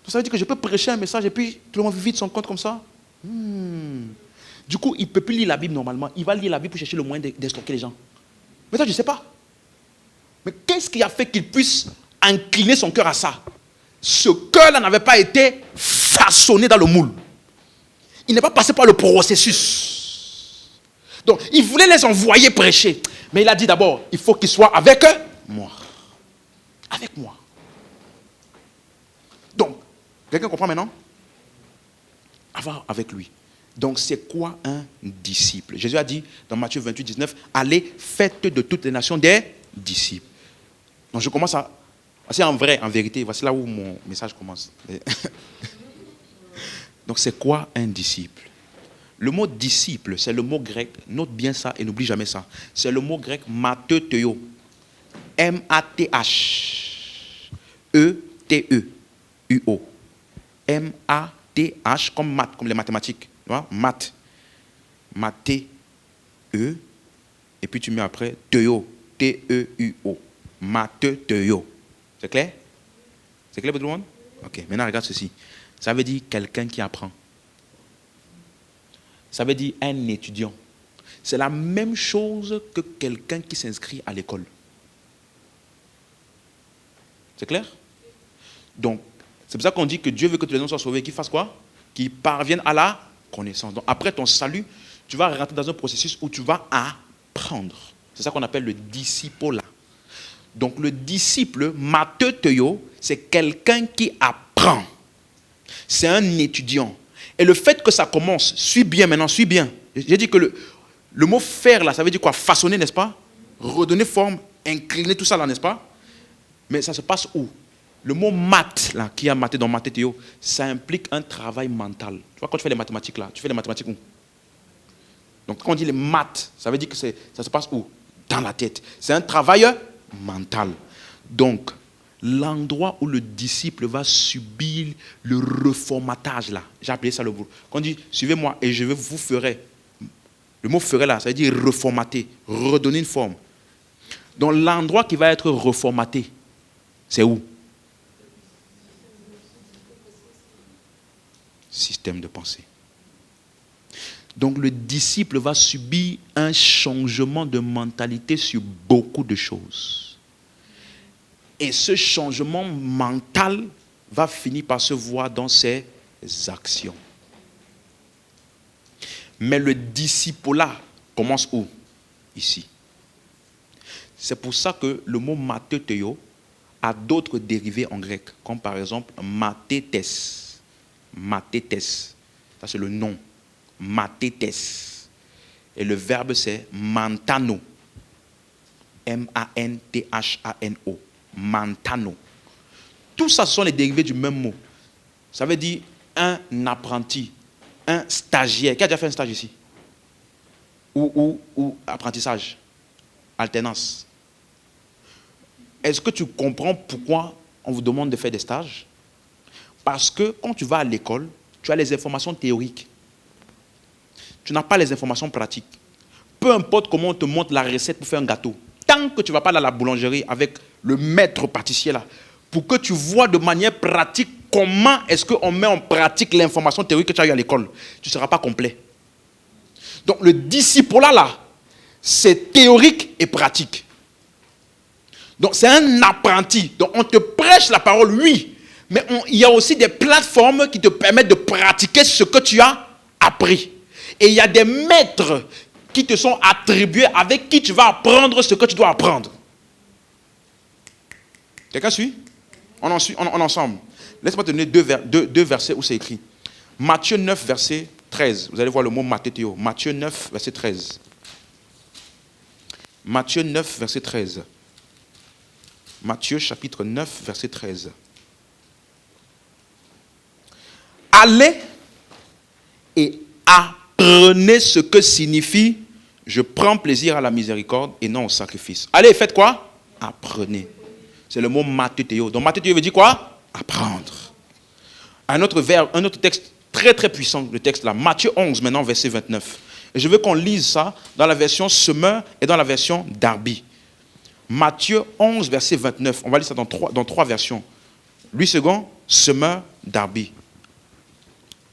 ça veut dire que je peux prêcher un message et puis tout le monde vide son compte comme ça. Du coup, il ne peut plus lire la Bible normalement. Il va lire la Bible pour chercher le moyen d'escroquer les gens. Mais ça, je ne sais pas. Mais qu'est-ce qui a fait qu'il puisse incliner son cœur à ça? Ce cœur-là n'avait pas été façonné dans le moule. Il n'est pas passé par le processus. Donc, il voulait les envoyer prêcher. Mais il a dit d'abord, il faut qu'ils soient avec moi. Avec moi. Donc, quelqu'un comprend maintenant? Avoir avec lui. Donc, c'est quoi un disciple? Jésus a dit dans Matthieu 28, 19, allez, faites de toutes les nations des disciples. Donc, je commence à... C'est en vrai, en vérité. Voici là où mon message commence. Donc, c'est quoi un disciple? Le mot disciple, c'est le mot grec. Note bien ça et n'oublie jamais ça. C'est le mot grec matheutéo. M-A-T-H-E-T-E-U-O. M-A-T-H, comme maths, comme les mathématiques. Tu vois? Maths. Mathé-E. Et puis tu mets après Teo. T-E-U-O. Matheutéo. C'est clair? C'est clair pour tout le monde? Ok, maintenant regarde ceci. Ça veut dire quelqu'un qui apprend. Ça veut dire un étudiant. C'est la même chose que quelqu'un qui s'inscrit à l'école. C'est clair? Donc, c'est pour ça qu'on dit que Dieu veut que tous les hommes soient sauvés. Qu'ils fassent quoi? Qu'ils parviennent à la connaissance. Donc, après ton salut, tu vas rentrer dans un processus où tu vas apprendre. C'est ça qu'on appelle le discipolat. Donc, le disciple, matheutéo, c'est quelqu'un qui apprend. C'est un étudiant. Et le fait que ça commence, suis bien maintenant, suis bien. J'ai dit que le mot faire là, ça veut dire quoi? Façonner, n'est-ce pas? Redonner forme, incliner tout ça là, n'est-ce pas? Mais ça se passe où? Le mot maths là, qui a mathé dans matheutéo, ça implique un travail mental. Tu vois, quand tu fais les mathématiques là, tu fais les mathématiques où? Donc quand on dit les maths, ça veut dire que ça se passe où? Dans la tête. C'est un travail mental. Donc, l'endroit où le disciple va subir le reformatage là, j'ai appelé ça le bout. Quand on dit suivez-moi et je vous ferai, le mot ferai là, ça veut dire reformater, redonner une forme. Donc l'endroit qui va être reformaté, c'est où? Système de pensée. Donc le disciple va subir un changement de mentalité sur beaucoup de choses. Et ce changement mental va finir par se voir dans ses actions. Mais le discipolat commence où? Ici. C'est pour ça que le mot matheutéo a d'autres dérivés en grec, comme par exemple mathétes. Mathétes. Ça c'est le nom. Mathétes. Et le verbe c'est mantano. M-A-N-T-H-A-N-O. Mantano. Tout ça, ce sont les dérivés du même mot. Ça veut dire un apprenti, un stagiaire. Qui a déjà fait un stage ici? Ou apprentissage, alternance. Est-ce que tu comprends pourquoi on vous demande de faire des stages? Parce que quand tu vas à l'école, tu as les informations théoriques. Tu n'as pas les informations pratiques. Peu importe comment on te montre la recette pour faire un gâteau. Tant que tu ne vas pas à la boulangerie avec le maître pâtissier là, pour que tu vois de manière pratique comment est-ce qu'on met en pratique l'information théorique que tu as eue à l'école, tu ne seras pas complet. Donc le discipolat là, c'est théorique et pratique. Donc c'est un apprenti. Donc on te prêche la parole, oui, mais il y a aussi des plateformes qui te permettent de pratiquer ce que tu as appris. Et il y a des maîtres qui te sont attribués, avec qui tu vas apprendre ce que tu dois apprendre. Quelqu'un suit? On ensemble. Laisse-moi te donner deux versets où c'est écrit. Matthieu 9, verset 13. Vous allez voir le mot matheutéo. Matthieu 9, verset 13. Matthieu 9, verset 13. Matthieu chapitre 9, verset 13. Allez et apprenez ce que signifie « Je prends plaisir à la miséricorde et non au sacrifice ». Allez, faites quoi? Apprenez. C'est le mot mathéo. Donc mathéo veut dire quoi? Apprendre. Un autre texte très très puissant, le texte là, Matthieu 11 maintenant, verset 29. Et je veux qu'on lise ça dans la version Semeur et dans la version Darby. Matthieu 11, verset 29. On va lire ça dans trois versions. Louis II, Semeur, Darby.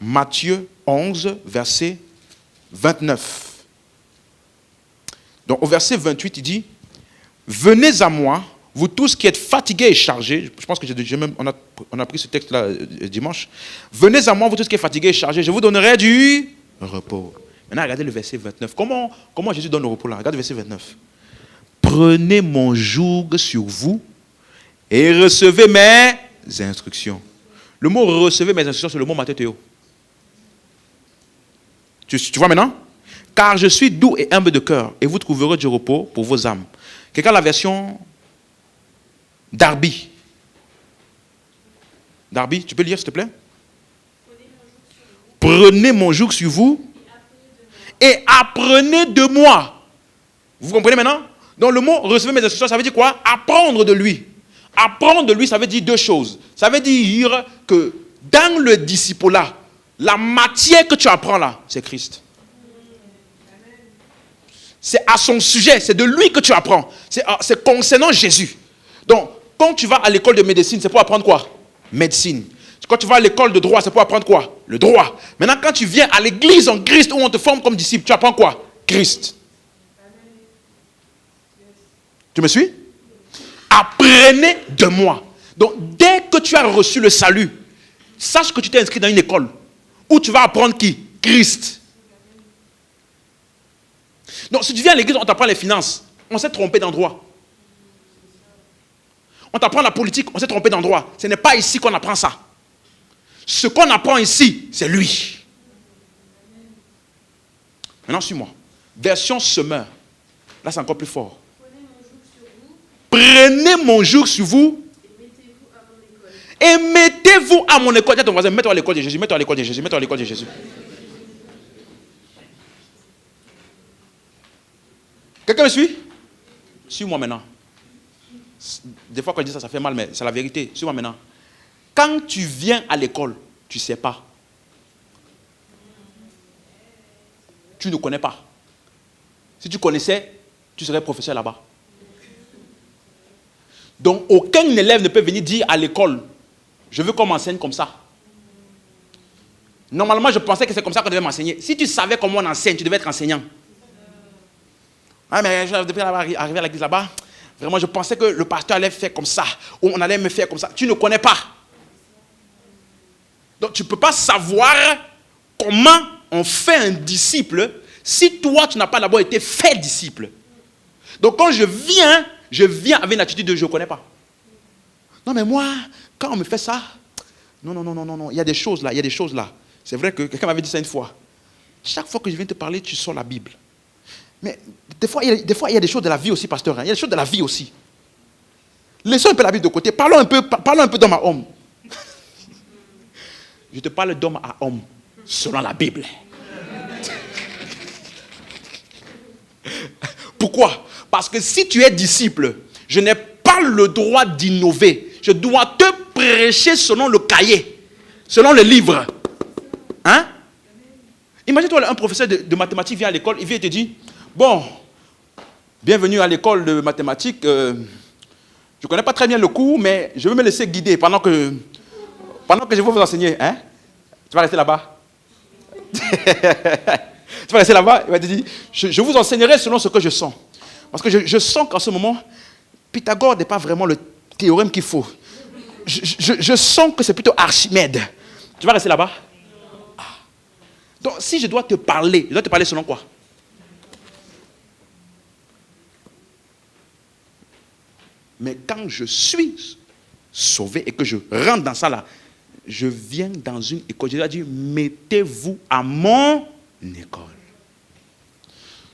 Matthieu 11, verset 29. Donc au verset 28, il dit « Venez à moi, vous tous qui êtes fatigués et chargés. » Je pense que on a pris ce texte-là dimanche. « Venez à moi, vous tous qui êtes fatigués et chargés, je vous donnerai du repos. » Maintenant, regardez le verset 29. Comment Jésus donne le repos là? Regardez le verset 29. « Prenez mon joug sur vous et recevez mes instructions. » Le mot « recevez mes instructions », c'est le mot mathéo. Tu vois maintenant? « Car je suis doux et humble de cœur, et vous trouverez du repos pour vos âmes. » Quelqu'un a la version Darby? Darby, tu peux lire s'il te plaît? Prenez mon joug sur vous et apprenez de moi. Vous comprenez maintenant? Donc le mot recevez mes instructions, ça veut dire quoi? Apprendre de lui. Apprendre de lui, ça veut dire deux choses. Ça veut dire que dans le disciple-là, la matière que tu apprends là, c'est Christ. C'est à son sujet, c'est de lui que tu apprends. C'est concernant Jésus. Donc, quand tu vas à l'école de médecine, c'est pour apprendre quoi? Médecine. Quand tu vas à l'école de droit, c'est pour apprendre quoi? Le droit. Maintenant, quand tu viens à l'église en Christ où on te forme comme disciple, tu apprends quoi? Christ. Tu me suis? Apprenez de moi. Donc, dès que tu as reçu le salut, sache que tu t'es inscrit dans une école où tu vas apprendre qui? Christ. Donc, si tu viens à l'église, on t'apprend les finances. On s'est trompé d'endroit. On t'apprend la politique, on s'est trompé d'endroit. Ce n'est pas ici qu'on apprend ça. Ce qu'on apprend ici, c'est lui. Maintenant, suis-moi. Version Semeur. Là, c'est encore plus fort. Prenez mon joug sur vous et mettez-vous à mon école. Dis à ton voisin, mets-toi à l'école de Jésus, mets-toi à l'école de Jésus, mets-toi à l'école de Jésus. Quelqu'un me suit? Suis-moi maintenant. Des fois, quand je dis ça, ça fait mal, mais c'est la vérité. Suis-moi maintenant. Quand tu viens à l'école, tu ne sais pas. Tu ne connais pas. Si tu connaissais, tu serais professeur là-bas. Donc, aucun élève ne peut venir dire à l'école, je veux qu'on m'enseigne comme ça. Normalement, je pensais que c'est comme ça qu'on devait m'enseigner. Si tu savais comment on enseigne, tu devais être enseignant. Ah, mais depuis arriver à l'église là-bas, vraiment, je pensais que le pasteur allait faire comme ça, ou on allait me faire comme ça. Tu ne connais pas. Donc, tu ne peux pas savoir comment on fait un disciple si toi, tu n'as pas d'abord été fait disciple. Donc, quand je viens avec une attitude de je ne connais pas. Non, mais moi, quand on me fait ça, non, il y a des choses là, C'est vrai que quelqu'un m'avait dit ça une fois. Chaque fois que je viens te parler, tu sors la Bible. Mais des fois, il y a des choses de la vie aussi, pasteur. Il y a des choses de la vie aussi. Laissons un peu la Bible de côté. Parlons un peu d'homme à homme. Je te parle d'homme à homme, selon la Bible. Pourquoi? Parce que si tu es disciple, je n'ai pas le droit d'innover. Je dois te prêcher selon le cahier, selon le livre. Hein? Imagine-toi, un professeur de mathématiques vient à l'école, il vient et te dit, bon, bienvenue à l'école de mathématiques. Je ne connais pas très bien le cours, mais je vais me laisser guider pendant que je vais vous enseigner. Hein? Tu vas rester là-bas? Tu vas rester là-bas? Il va te dire, je vous enseignerai selon ce que je sens. Parce que je sens qu'en ce moment, Pythagore n'est pas vraiment le théorème qu'il faut. Je sens que c'est plutôt Archimède. Tu vas rester là-bas? Ah. Donc, si je dois te parler, je dois te parler selon quoi? Mais quand je suis sauvé et que je rentre dans ça là, je viens dans une école. Je dois dire, mettez-vous à mon école.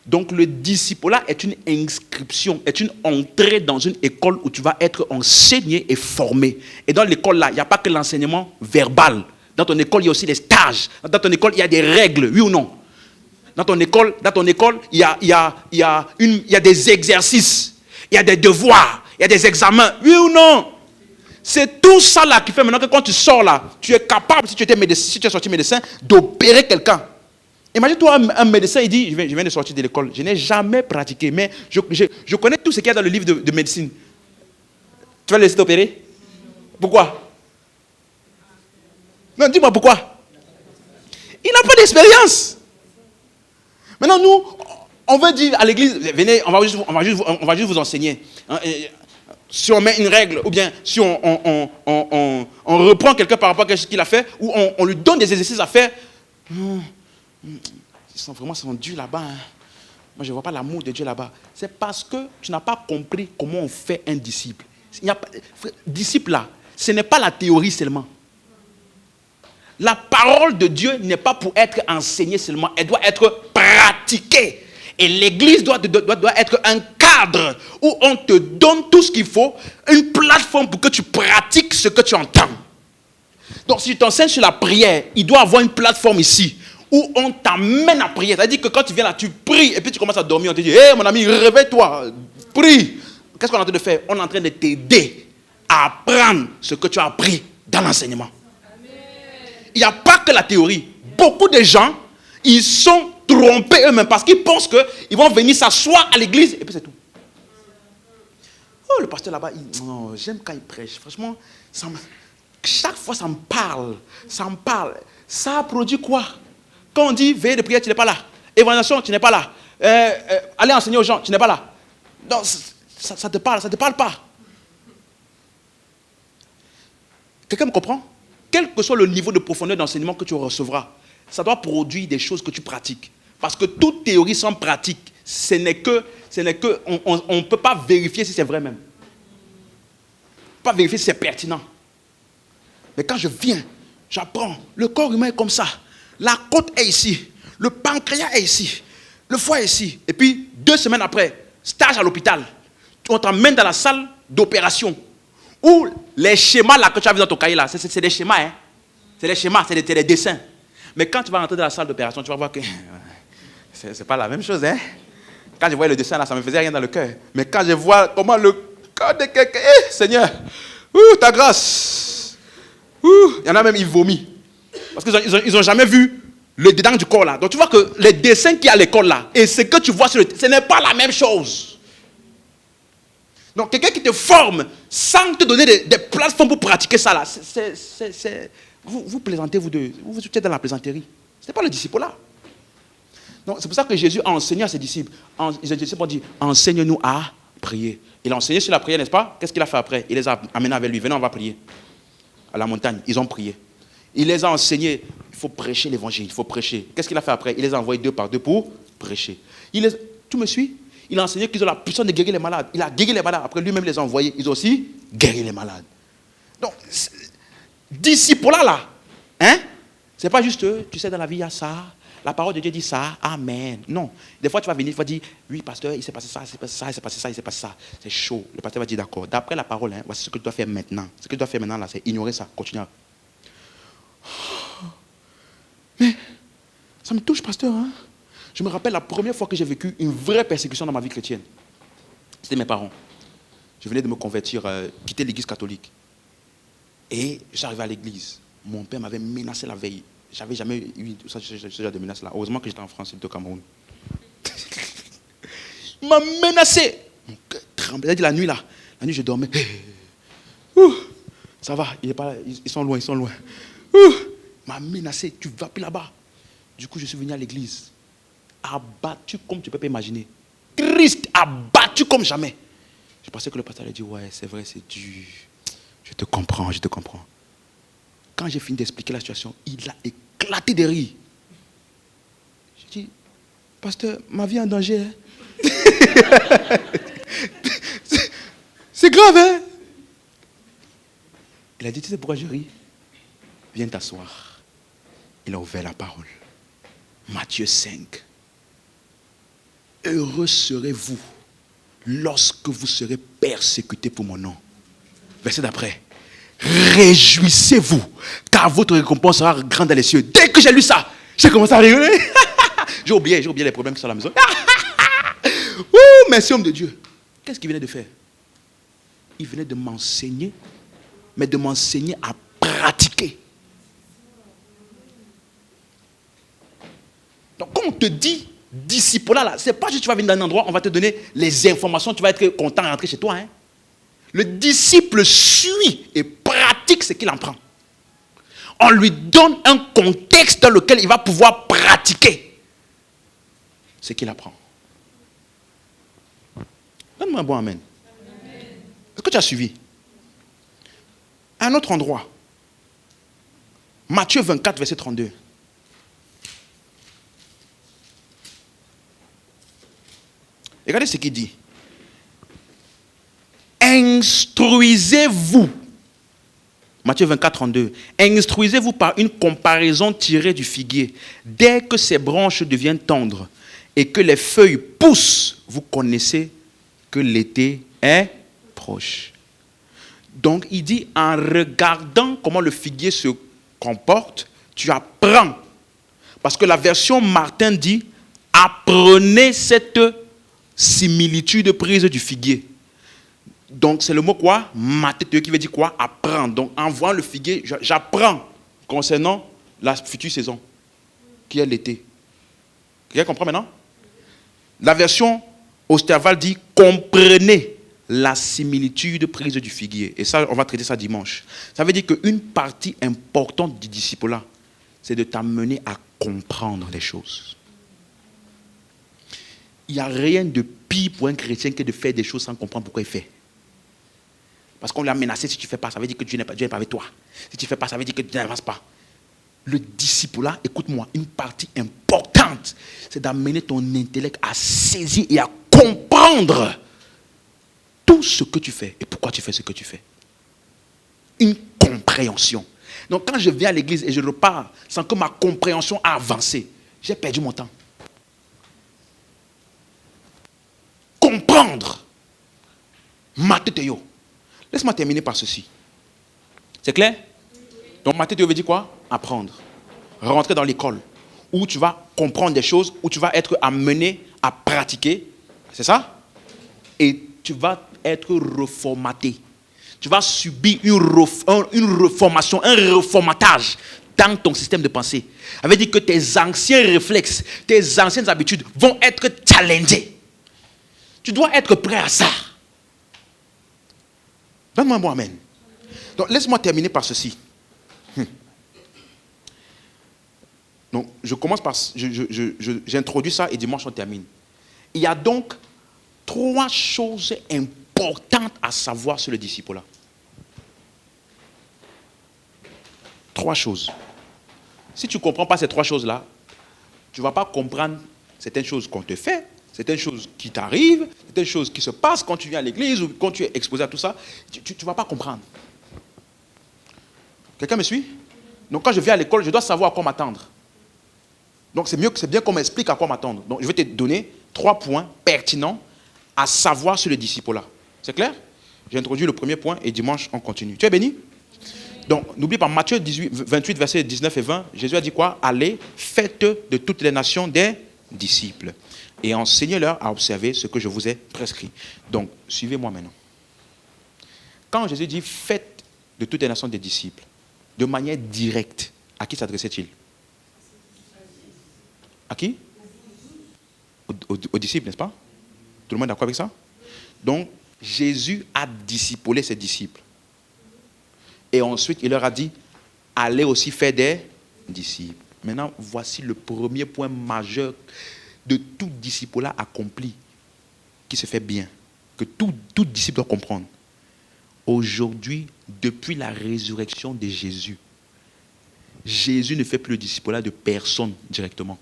Donc le discipulat est une inscription, est une entrée dans une école où tu vas être enseigné et formé. Et dans l'école là, il n'y a pas que l'enseignement verbal. Dans ton école, il y a aussi des stages. Dans ton école, il y a des règles, oui ou non? Dans ton école, il y a des exercices, il y a des devoirs, il y a des examens, oui ou non? C'est tout ça là qui fait maintenant que quand tu sors là, tu es capable, si tu es sorti médecin, d'opérer quelqu'un. Imagine-toi un médecin, il dit, je viens de sortir de l'école, je n'ai jamais pratiqué, mais je connais tout ce qu'il y a dans le livre de médecine. Tu vas le laisser t'opérer? Pourquoi? Non, dis-moi pourquoi? Il n'a pas d'expérience. Maintenant, nous, on veut dire à l'église, venez, on va juste vous enseigner. Si on met une règle, ou bien si on reprend quelqu'un par rapport à ce qu'il a fait, ou on lui donne des exercices à faire. Ils sont vraiment Dieu là-bas. Hein. Moi, je ne vois pas l'amour de Dieu là-bas. C'est parce que tu n'as pas compris comment on fait un disciple. Disciple là, ce n'est pas la théorie seulement. La parole de Dieu n'est pas pour être enseignée seulement, elle doit être pratiquée. Et l'église doit être un cadre où on te donne tout ce qu'il faut, une plateforme pour que tu pratiques ce que tu entends. Donc si tu t'enseignes sur la prière, il doit avoir une plateforme ici où on t'amène à prier. C'est-à-dire que quand tu viens là, tu pries et puis tu commences à dormir, on te dit, hé mon ami, réveille-toi, prie. Qu'est-ce qu'on est en train de faire? On est en train de t'aider à apprendre ce que tu as appris dans l'enseignement. Il n'y a pas que la théorie. Beaucoup de gens, ils sont trompés eux-mêmes parce qu'ils pensent qu'ils vont venir s'asseoir à l'église et puis c'est tout. Oh, le pasteur là-bas, non, j'aime quand il prêche. Franchement, chaque fois ça me parle. Ça me parle. Ça produit quoi? Quand on dit veille de prière, tu n'es pas là. Évangélisation, tu n'es pas là. Aller enseigner aux gens, tu n'es pas là. Donc, ça te parle pas. Quelqu'un me comprend? Quel que soit le niveau de profondeur d'enseignement que tu recevras, ça doit produire des choses que tu pratiques. Parce que toute théorie sans pratique, on ne peut pas vérifier si c'est vrai même. Pas vérifier si c'est pertinent. Mais quand je viens, j'apprends, le corps humain est comme ça. La côte est ici, le pancréas est ici, le foie est ici. Et puis, 2 semaines après, stage à l'hôpital. On t'emmène dans la salle d'opération. Où les schémas là que tu as vu dans ton cahier là, c'est des schémas, hein. C'est des schémas, c'est des dessins. Mais quand tu vas rentrer dans la salle d'opération, tu vas voir que c'est pas la même chose, hein. Quand je voyais le dessin là, ça me faisait rien dans le cœur. Mais quand je vois comment le corps de quelqu'un, Seigneur, ta grâce. Il y en a même, ils vomissent. Parce qu'ils n'ont jamais vu le dedans du corps là. Donc tu vois que les dessins qu'il y a à l'école là, et ce que tu vois sur ce n'est pas la même chose. Donc quelqu'un qui te forme sans te donner des plateformes pour pratiquer ça là, vous plaisantez vous deux, vous êtes dans la plaisanterie. Ce n'est pas le disciple là. Donc c'est pour ça que Jésus a enseigné à ses disciples. Les disciples ont dit, enseigne-nous à prier. Il a enseigné sur la prière, n'est-ce pas? Qu'est-ce qu'il a fait après? Il les a amenés avec lui. Venez, on va prier. À la montagne, ils ont prié. Il les a enseignés, il faut prêcher l'évangile, il faut prêcher. Qu'est-ce qu'il a fait après? Il les a envoyés 2 par 2 pour prêcher. Tu me suis? Il a enseigné qu'ils ont la puissance de guérir les malades. Il a guéri les malades. Après, lui-même les a envoyés. Ils ont aussi guéri les malades. Donc, disciple là, hein? C'est pas juste, tu sais, dans la vie, il y a ça. La parole de Dieu dit ça. Amen. Non. Des fois, tu vas venir, tu vas dire, oui, pasteur, il s'est passé ça, il s'est passé ça, il s'est passé ça, il s'est passé ça. C'est chaud. Le pasteur va dire, d'accord. D'après la parole, hein, voici ce que tu dois faire maintenant. Ce que tu dois faire maintenant, là, c'est ignorer ça. Continue. Mais, ça me touche, pasteur, hein? Je me rappelle la première fois que j'ai vécu une vraie persécution dans ma vie chrétienne. C'était mes parents. Je venais de me convertir, quitter l'église catholique. Et j'arrivais à l'église. Mon père m'avait menacé la veille. J'avais jamais eu ce genre de menace là. Heureusement que j'étais en France, il était au Cameroun. Il m'a menacé. Mon cœur tremblait. La nuit là, la nuit je dormais. Ça va, ils sont loin. Il m'a menacé, tu vas plus là-bas. Du coup, je suis venu à l'église. Abattu comme tu ne peux pas imaginer. Triste, abattu comme jamais. Je pensais que le pasteur allait dire, ouais, c'est vrai, c'est dur. Je te comprends. Quand j'ai fini d'expliquer la situation, il a éclaté de rire. J'ai dit, pasteur, ma vie est en danger. Hein? C'est grave, hein? Il a dit, tu sais pourquoi je ris? Viens t'asseoir. Il a ouvert la parole. Matthieu 5. heureux serez-vous lorsque vous serez persécutés pour mon nom. Verset d'après. Réjouissez-vous, car votre récompense sera grande dans les cieux. Dès que j'ai lu ça, j'ai commencé à rigoler. J'ai oublié les problèmes qui sont à la maison. Merci homme de Dieu. Qu'est-ce qu'il venait de faire? Il venait de m'enseigner, mais de m'enseigner à pratiquer. Donc quand on te dit disciple là, c'est pas juste que tu vas venir dans un endroit, on va te donner les informations, tu vas être content de rentrer chez toi. Le disciple suit et pratique ce qu'il en prend. On lui donne un contexte dans lequel il va pouvoir pratiquer ce qu'il apprend. Donne-moi un bon amen. Est-ce que tu as suivi? Un autre endroit. Matthieu 24, verset 32. Regardez ce qu'il dit. Instruisez-vous. Matthieu 24, 32. Instruisez-vous par une comparaison tirée du figuier. Dès que ses branches deviennent tendres et que les feuilles poussent, vous connaissez que l'été est proche. Donc il dit, en regardant comment le figuier se comporte, tu apprends. Parce que la version Martin dit, apprenez cette similitude prise du figuier. Donc c'est le mot quoi? Mathéo qui veut dire quoi? Apprendre. Donc en voyant le figuier, j'apprends concernant la future saison, qui est l'été. Quelqu'un comprend maintenant? La version Osterwald dit, comprenez la similitude prise du figuier. Et ça, on va traiter ça dimanche. Ça veut dire qu'une partie importante du disciple-là, c'est de t'amener à comprendre les choses. Il n'y a rien de pire pour un chrétien que de faire des choses sans comprendre pourquoi il fait. Parce qu'on l'a menacé, si tu ne fais pas, ça veut dire que Dieu n'est pas avec toi. Si tu ne fais pas, ça veut dire que tu n'avances pas. Le disciple-là, écoute-moi, une partie importante, c'est d'amener ton intellect à saisir et à comprendre tout ce que tu fais et pourquoi tu fais ce que tu fais. Une compréhension. Donc quand je viens à l'église et je repars sans que ma compréhension a avancé, j'ai perdu mon temps. Comprendre. Mathéo. Laisse-moi terminer par ceci. C'est clair? Donc Mathéo veut dire quoi? Apprendre. Rentrer dans l'école où tu vas comprendre des choses, où tu vas être amené à pratiquer. C'est ça? Et tu vas être reformaté. Tu vas subir une reformation, un reformatage dans ton système de pensée. Ça veut dire que tes anciens réflexes, tes anciennes habitudes vont être challengées. Tu dois être prêt à ça. Donne-moi un bon amen. Donc laisse-moi terminer par ceci. Donc je commence par... J'introduis ça et dimanche on termine. Il y a donc 3 choses importantes à savoir sur le disciple-là. 3 choses. Si tu ne comprends pas ces 3 choses-là, tu ne vas pas comprendre certaines choses qu'on te fait, certaines choses qui t'arrivent, certaines choses qui se passent quand tu viens à l'église ou quand tu es exposé à tout ça. Tu ne vas pas comprendre. Quelqu'un me suit? Donc quand je viens à l'école, je dois savoir à quoi m'attendre. Donc c'est bien qu'on m'explique à quoi m'attendre. Donc je vais te donner 3 points pertinents à savoir sur le disciple-là. C'est clair? J'ai introduit le premier point et dimanche on continue. Tu es béni? Donc n'oublie pas Matthieu 28, versets 19 et 20. Jésus a dit quoi? Allez, faites de toutes les nations des disciples et enseignez-leur à observer ce que je vous ai prescrit. Donc suivez-moi maintenant. Quand Jésus dit faites de toutes les nations des disciples, de manière directe, à qui s'adressait-il? À qui? Aux disciples, n'est-ce pas? Tout le monde est d'accord avec ça? Donc, Jésus a discipulé ses disciples. Et ensuite, il leur a dit, allez aussi faire des disciples. Maintenant, voici le premier point majeur de tout disciple-là accompli, qui se fait bien, que tout disciple doit comprendre. Aujourd'hui, depuis la résurrection de Jésus, Jésus ne fait plus le disciple-là de personne directement.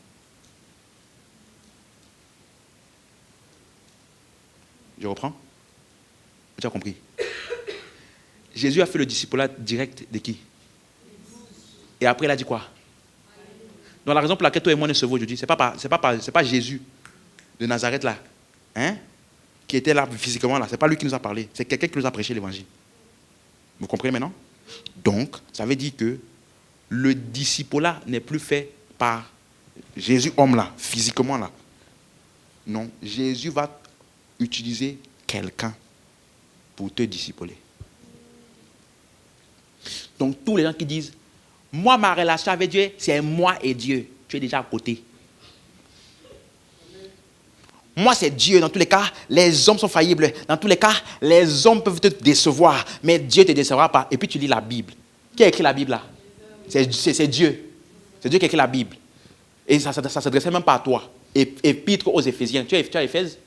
Je reprends? Tu as compris? Jésus a fait le disciple-là direct de qui? Et après, il a dit quoi? Donc la raison pour laquelle toi et moi nous servons aujourd'hui, ce n'est pas Jésus de Nazareth là, qui était là physiquement là, c'est pas lui qui nous a parlé, c'est quelqu'un qui nous a prêché l'évangile. Vous comprenez maintenant? Donc, ça veut dire que le disciple-là n'est plus fait par Jésus homme là, physiquement là. Non, Jésus va utiliser quelqu'un pour te discipuler. Donc, tous les gens qui disent, moi, ma relation avec Dieu, c'est moi et Dieu. Tu es déjà à côté. Moi, c'est Dieu. Dans tous les cas, les hommes sont faillibles. Dans tous les cas, les hommes peuvent te décevoir. Mais Dieu ne te décevra pas. Et puis, tu lis la Bible. Qui a écrit la Bible là? C'est Dieu. C'est Dieu qui a écrit la Bible. Et ça ne s'adressait même pas à toi. Épître aux Éphésiens. Tu as Éphèse?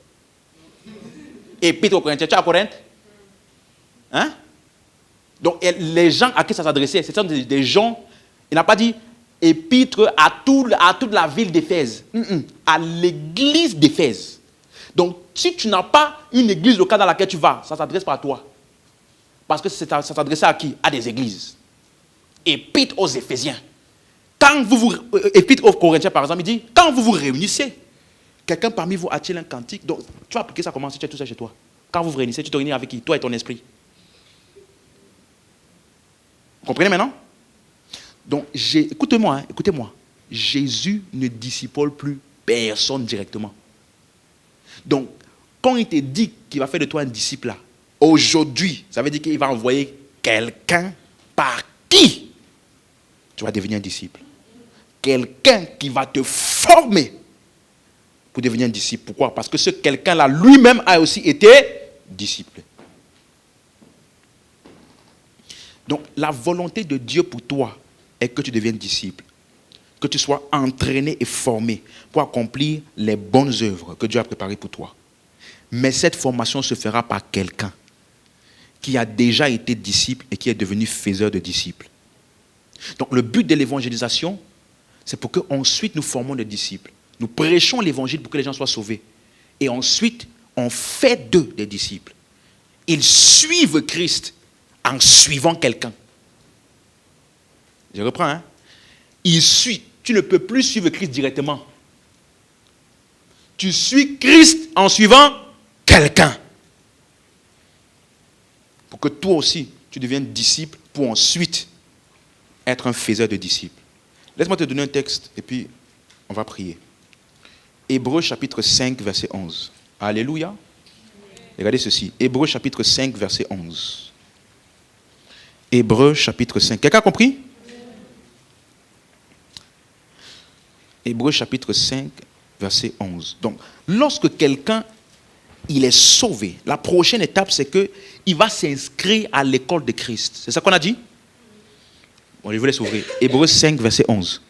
Épître aux Corinthiens. Tu as à Corinthe? Hein? Donc, les gens à qui ça s'adressait, ce sont des gens, il n'a pas dit épître à toute la ville d'Éphèse, à l'église d'Éphèse. Donc, si tu n'as pas une église locale dans laquelle tu vas, ça ne s'adresse pas à toi. Parce que ça s'adressait à qui? À des églises. Épître aux Éphésiens. Épître aux Corinthiens, par exemple, il dit, quand vous vous réunissez, quelqu'un parmi vous a-t-il un cantique? Donc, tu vas appliquer ça comment si tu es tout seul chez toi? Quand vous vous réunissez, tu te réunis avec qui? Toi et ton esprit. Vous comprenez maintenant? Donc, écoutez-moi. Jésus ne discipule plus personne directement. Donc, quand il te dit qu'il va faire de toi un disciple là, aujourd'hui, ça veut dire qu'il va envoyer quelqu'un par qui tu vas devenir un disciple. Quelqu'un qui va te former pour devenir un disciple. Pourquoi? Parce que ce quelqu'un-là lui-même a aussi été disciple. Donc, la volonté de Dieu pour toi est que tu deviennes disciple, que tu sois entraîné et formé pour accomplir les bonnes œuvres que Dieu a préparées pour toi. Mais cette formation se fera par quelqu'un qui a déjà été disciple et qui est devenu faiseur de disciples. Donc, le but de l'évangélisation, c'est pour qu'ensuite nous formons des disciples. Nous prêchons l'évangile pour que les gens soient sauvés. Et ensuite, on fait d'eux des disciples. Ils suivent Christ en suivant quelqu'un. Je reprends. Tu ne peux plus suivre Christ directement. Tu suis Christ en suivant quelqu'un. Pour que toi aussi, tu deviennes disciple pour ensuite être un faiseur de disciples. Laisse-moi te donner un texte et puis on va prier. Hébreux chapitre 5, verset 11. Alléluia. Regardez ceci. Hébreux chapitre 5, verset 11. Hébreux chapitre 5. Quelqu'un a compris? Hébreux chapitre 5, verset 11. Donc, lorsque quelqu'un il est sauvé, la prochaine étape, c'est qu'il va s'inscrire à l'école de Christ. C'est ça qu'on a dit? Bon, je vous laisse ouvrir. Hébreux 5, verset 11.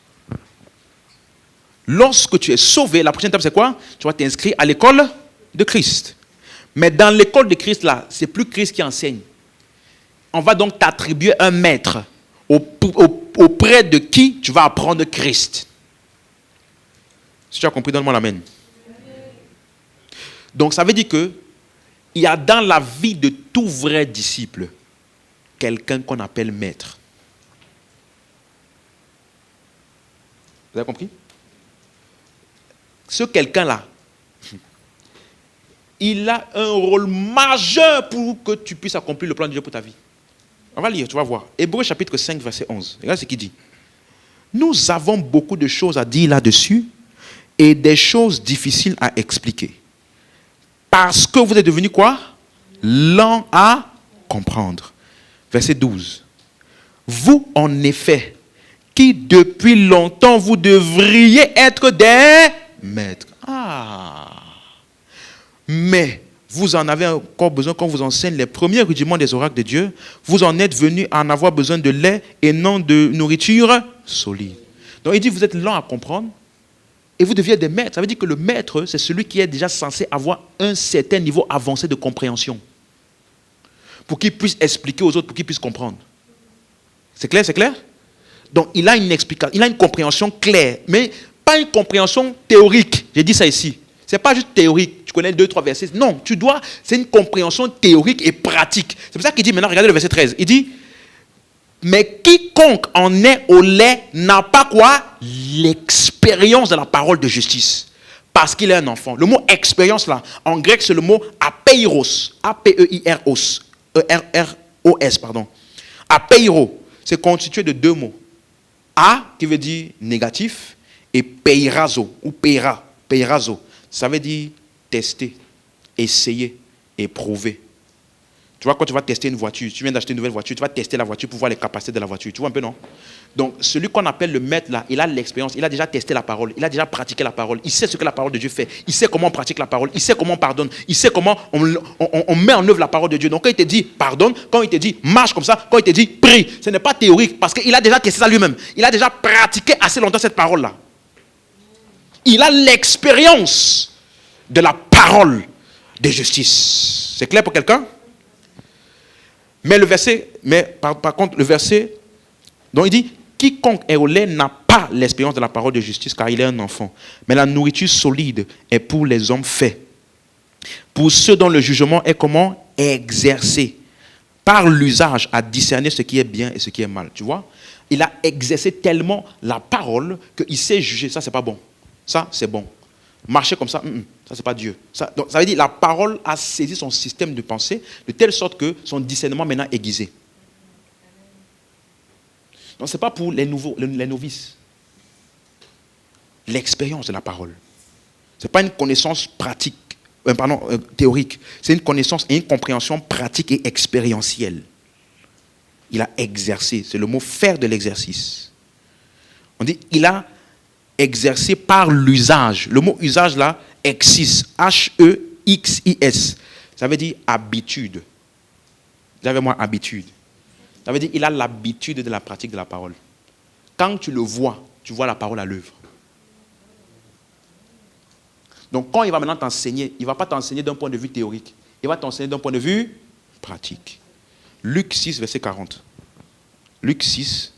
Lorsque tu es sauvé, la prochaine étape, c'est quoi? Tu vas t'inscrire à l'école de Christ. Mais dans l'école de Christ, là, c'est plus Christ qui enseigne. On va donc t'attribuer un maître auprès de qui tu vas apprendre Christ. Si tu as compris, donne-moi l'amen. Donc, ça veut dire que il y a dans la vie de tout vrai disciple quelqu'un qu'on appelle maître. Vous avez compris? Ce quelqu'un-là, il a un rôle majeur pour que tu puisses accomplir le plan de Dieu pour ta vie. On va lire, tu vas voir. Hébreux chapitre 5, verset 11. Regarde ce qu'il dit. Nous avons beaucoup de choses à dire là-dessus et des choses difficiles à expliquer. Parce que vous êtes devenus quoi? Lents à comprendre. Verset 12. Vous, en effet, qui depuis longtemps vous devriez être des maîtres. Mais vous en avez encore besoin qu'on vous enseigne les premiers rudiments des oracles de Dieu. Vous en êtes venus à en avoir besoin de lait et non de nourriture solide. Donc il dit vous êtes lents à comprendre et vous deviez des maîtres. Ça veut dire que le maître, c'est celui qui est déjà censé avoir un certain niveau avancé de compréhension. Pour qu'il puisse expliquer aux autres, pour qu'ils puissent comprendre. C'est clair, c'est clair? Donc il a une explication, il a une compréhension claire, mais pas une compréhension théorique. J'ai dit ça ici. Ce n'est pas juste théorique. Tu connais 2-3 versets. Non, c'est une compréhension théorique et pratique. C'est pour ça qu'il dit maintenant, regardez le verset 13. Il dit, mais quiconque en est au lait n'a pas quoi? L'expérience de la parole de justice. parce qu'il est un enfant. Le mot expérience là, en grec, c'est le mot apeiros. A-P-E-I-R-O-S. E-R-R-O-S, pardon. Apeiro, c'est constitué de deux mots. A, qui veut dire négatif, et peirazo, ou peirazo. Ça veut dire tester, essayer, éprouver. Tu vois, quand tu vas tester une voiture, tu viens d'acheter une nouvelle voiture, tu vas tester la voiture pour voir les capacités de la voiture. Tu vois un peu, non? Donc, celui qu'on appelle le maître, là, il a l'expérience, il a déjà testé la parole, il a déjà pratiqué la parole, il sait ce que la parole de Dieu fait, il sait comment on pratique la parole, il sait comment on pardonne, il sait comment on met en œuvre la parole de Dieu. Donc, quand il te dit pardonne, quand il te dit marche comme ça, quand il te dit prie, ce n'est pas théorique, parce qu'il a déjà testé ça lui-même. Il a déjà pratiqué assez longtemps cette parole-là. Il a l'expérience de la parole de justice. C'est clair pour quelqu'un? Mais le verset, par contre, le verset, donc il dit, quiconque est au lait n'a pas l'expérience de la parole de justice car il est un enfant. Mais la nourriture solide est pour les hommes faits. Pour ceux dont le jugement est comment? Exercé. Par l'usage à discerner ce qui est bien et ce qui est mal. Tu vois? Il a exercé tellement la parole qu'il sait juger. Ça, c'est pas bon. Ça, c'est bon. Marcher comme ça, ça c'est pas Dieu. Donc, ça veut dire que la parole a saisi son système de pensée de telle sorte que son discernement maintenant est aiguisé. Donc ce n'est pas pour les novices. L'expérience de la parole. Ce n'est pas une connaissance pratique, théorique. C'est une connaissance et une compréhension pratique et expérientielle. Il a exercé. C'est le mot faire de l'exercice. On dit il a exercé par l'usage. Le mot usage là, exis, H-E-X-I-S. Ça veut dire habitude. Vous avez moi habitude. Ça veut dire qu'il a l'habitude de la pratique de la parole. Quand tu le vois, tu vois la parole à l'œuvre. Donc quand il va maintenant t'enseigner, il ne va pas t'enseigner d'un point de vue théorique. Il va t'enseigner d'un point de vue pratique. Luc 6, verset 40. Luc 6,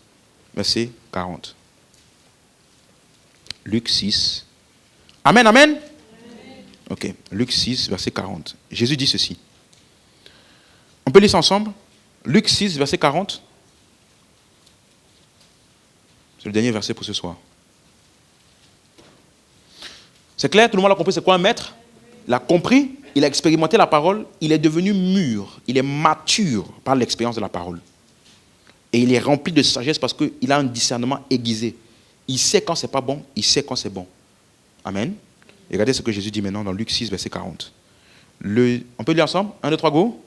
verset 40. Luc 6. Amen, amen, amen. Ok. Luc 6, verset 40. Jésus dit ceci. On peut lire ça ensemble? Luc 6, verset 40. C'est le dernier verset pour ce soir. C'est clair? Tout le monde a compris c'est quoi un maître? Il a compris, il a expérimenté la parole, il est devenu mûr, il est mature par l'expérience de la parole. Et il est rempli de sagesse parce qu'il a un discernement aiguisé. Il sait quand c'est pas bon, il sait quand c'est bon. Amen. Et regardez ce que Jésus dit maintenant dans Luc 6, verset 40. On peut lire ensemble? 1, 2, 3, go.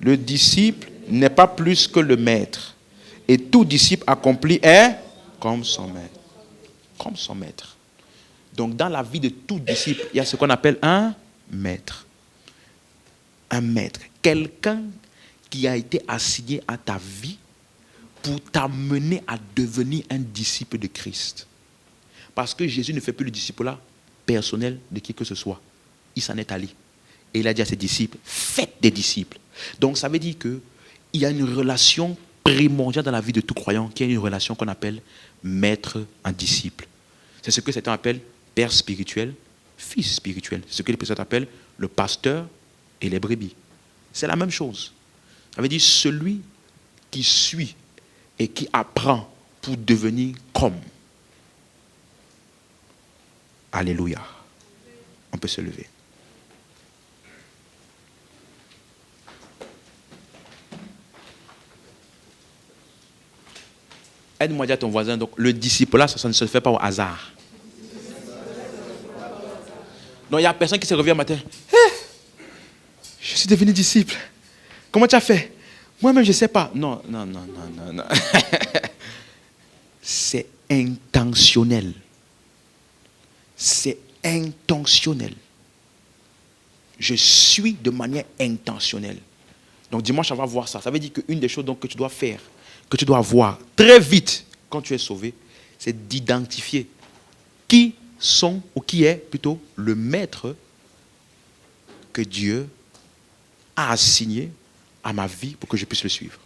Le disciple n'est pas plus que le maître. Et tout disciple accompli est comme son maître. Comme son maître. Donc dans la vie de tout disciple, il y a ce qu'on appelle un maître. Un maître. Quelqu'un qui a été assigné à ta vie pour t'amener à devenir un disciple de Christ. Parce que Jésus ne fait plus le disciple-là personnel de qui que ce soit. Il s'en est allé. Et il a dit à ses disciples, faites des disciples. Donc ça veut dire qu'il y a une relation primordiale dans la vie de tout croyant, qui est une relation qu'on appelle maître en disciple. C'est ce que certains appellent père spirituel, fils spirituel. C'est ce que les personnes appellent le pasteur et les brebis. C'est la même chose. Ça veut dire celui qui suit et qui apprend pour devenir comme. Alléluia. On peut se lever. Aide-moi à dire à ton voisin, donc le disciple là, ça ne se fait pas au hasard. Donc il n'y a personne qui se revient un matin. Hey, je suis devenu disciple. Comment tu as fait? Moi-même, je ne sais pas. Non. C'est intentionnel. C'est intentionnel. Je suis de manière intentionnelle. Donc dimanche, on va voir ça. Ça veut dire qu'une des choses donc, que tu dois faire, que tu dois voir très vite quand tu es sauvé, c'est d'identifier qui sont, ou qui est plutôt le maître que Dieu a assigné à ma vie pour que je puisse le suivre.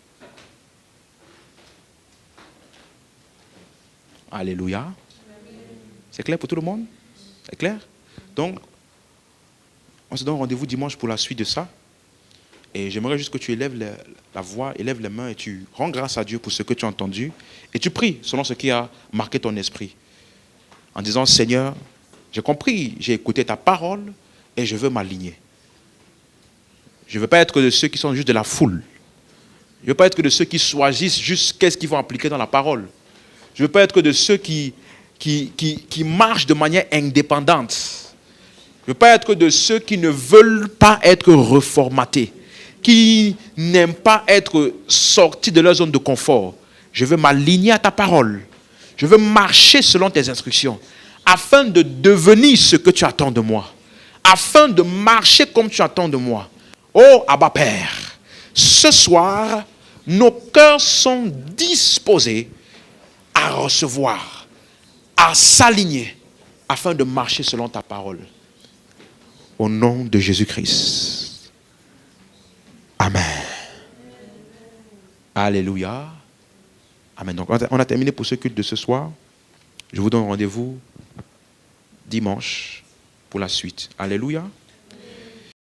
Alléluia. C'est clair pour tout le monde? C'est clair? Donc, on se donne rendez-vous dimanche pour la suite de ça. Et j'aimerais juste que tu élèves la voix, élèves les mains et tu rends grâce à Dieu pour ce que tu as entendu. Et tu pries selon ce qui a marqué ton esprit. En disant, Seigneur, J'ai compris, j'ai écouté ta parole et je veux m'aligner. Je ne veux pas être de ceux qui sont juste de la foule. Je ne veux pas être de ceux qui choisissent juste qu'est-ce qu'ils vont appliquer dans la parole. Je ne veux pas être de ceux qui marchent de manière indépendante. Je ne veux pas être de ceux qui ne veulent pas être reformatés, qui n'aiment pas être sortis de leur zone de confort. Je veux m'aligner à ta parole. Je veux marcher selon tes instructions, afin de devenir ce que tu attends de moi, afin de marcher comme tu attends de moi. Oh, Abba Père, ce soir, nos cœurs sont disposés à recevoir, à s'aligner, afin de marcher selon ta parole. Au nom de Jésus-Christ. Amen. Alléluia. Amen. Donc, on a terminé pour ce culte de ce soir. Je vous donne rendez-vous dimanche pour la suite. Alléluia.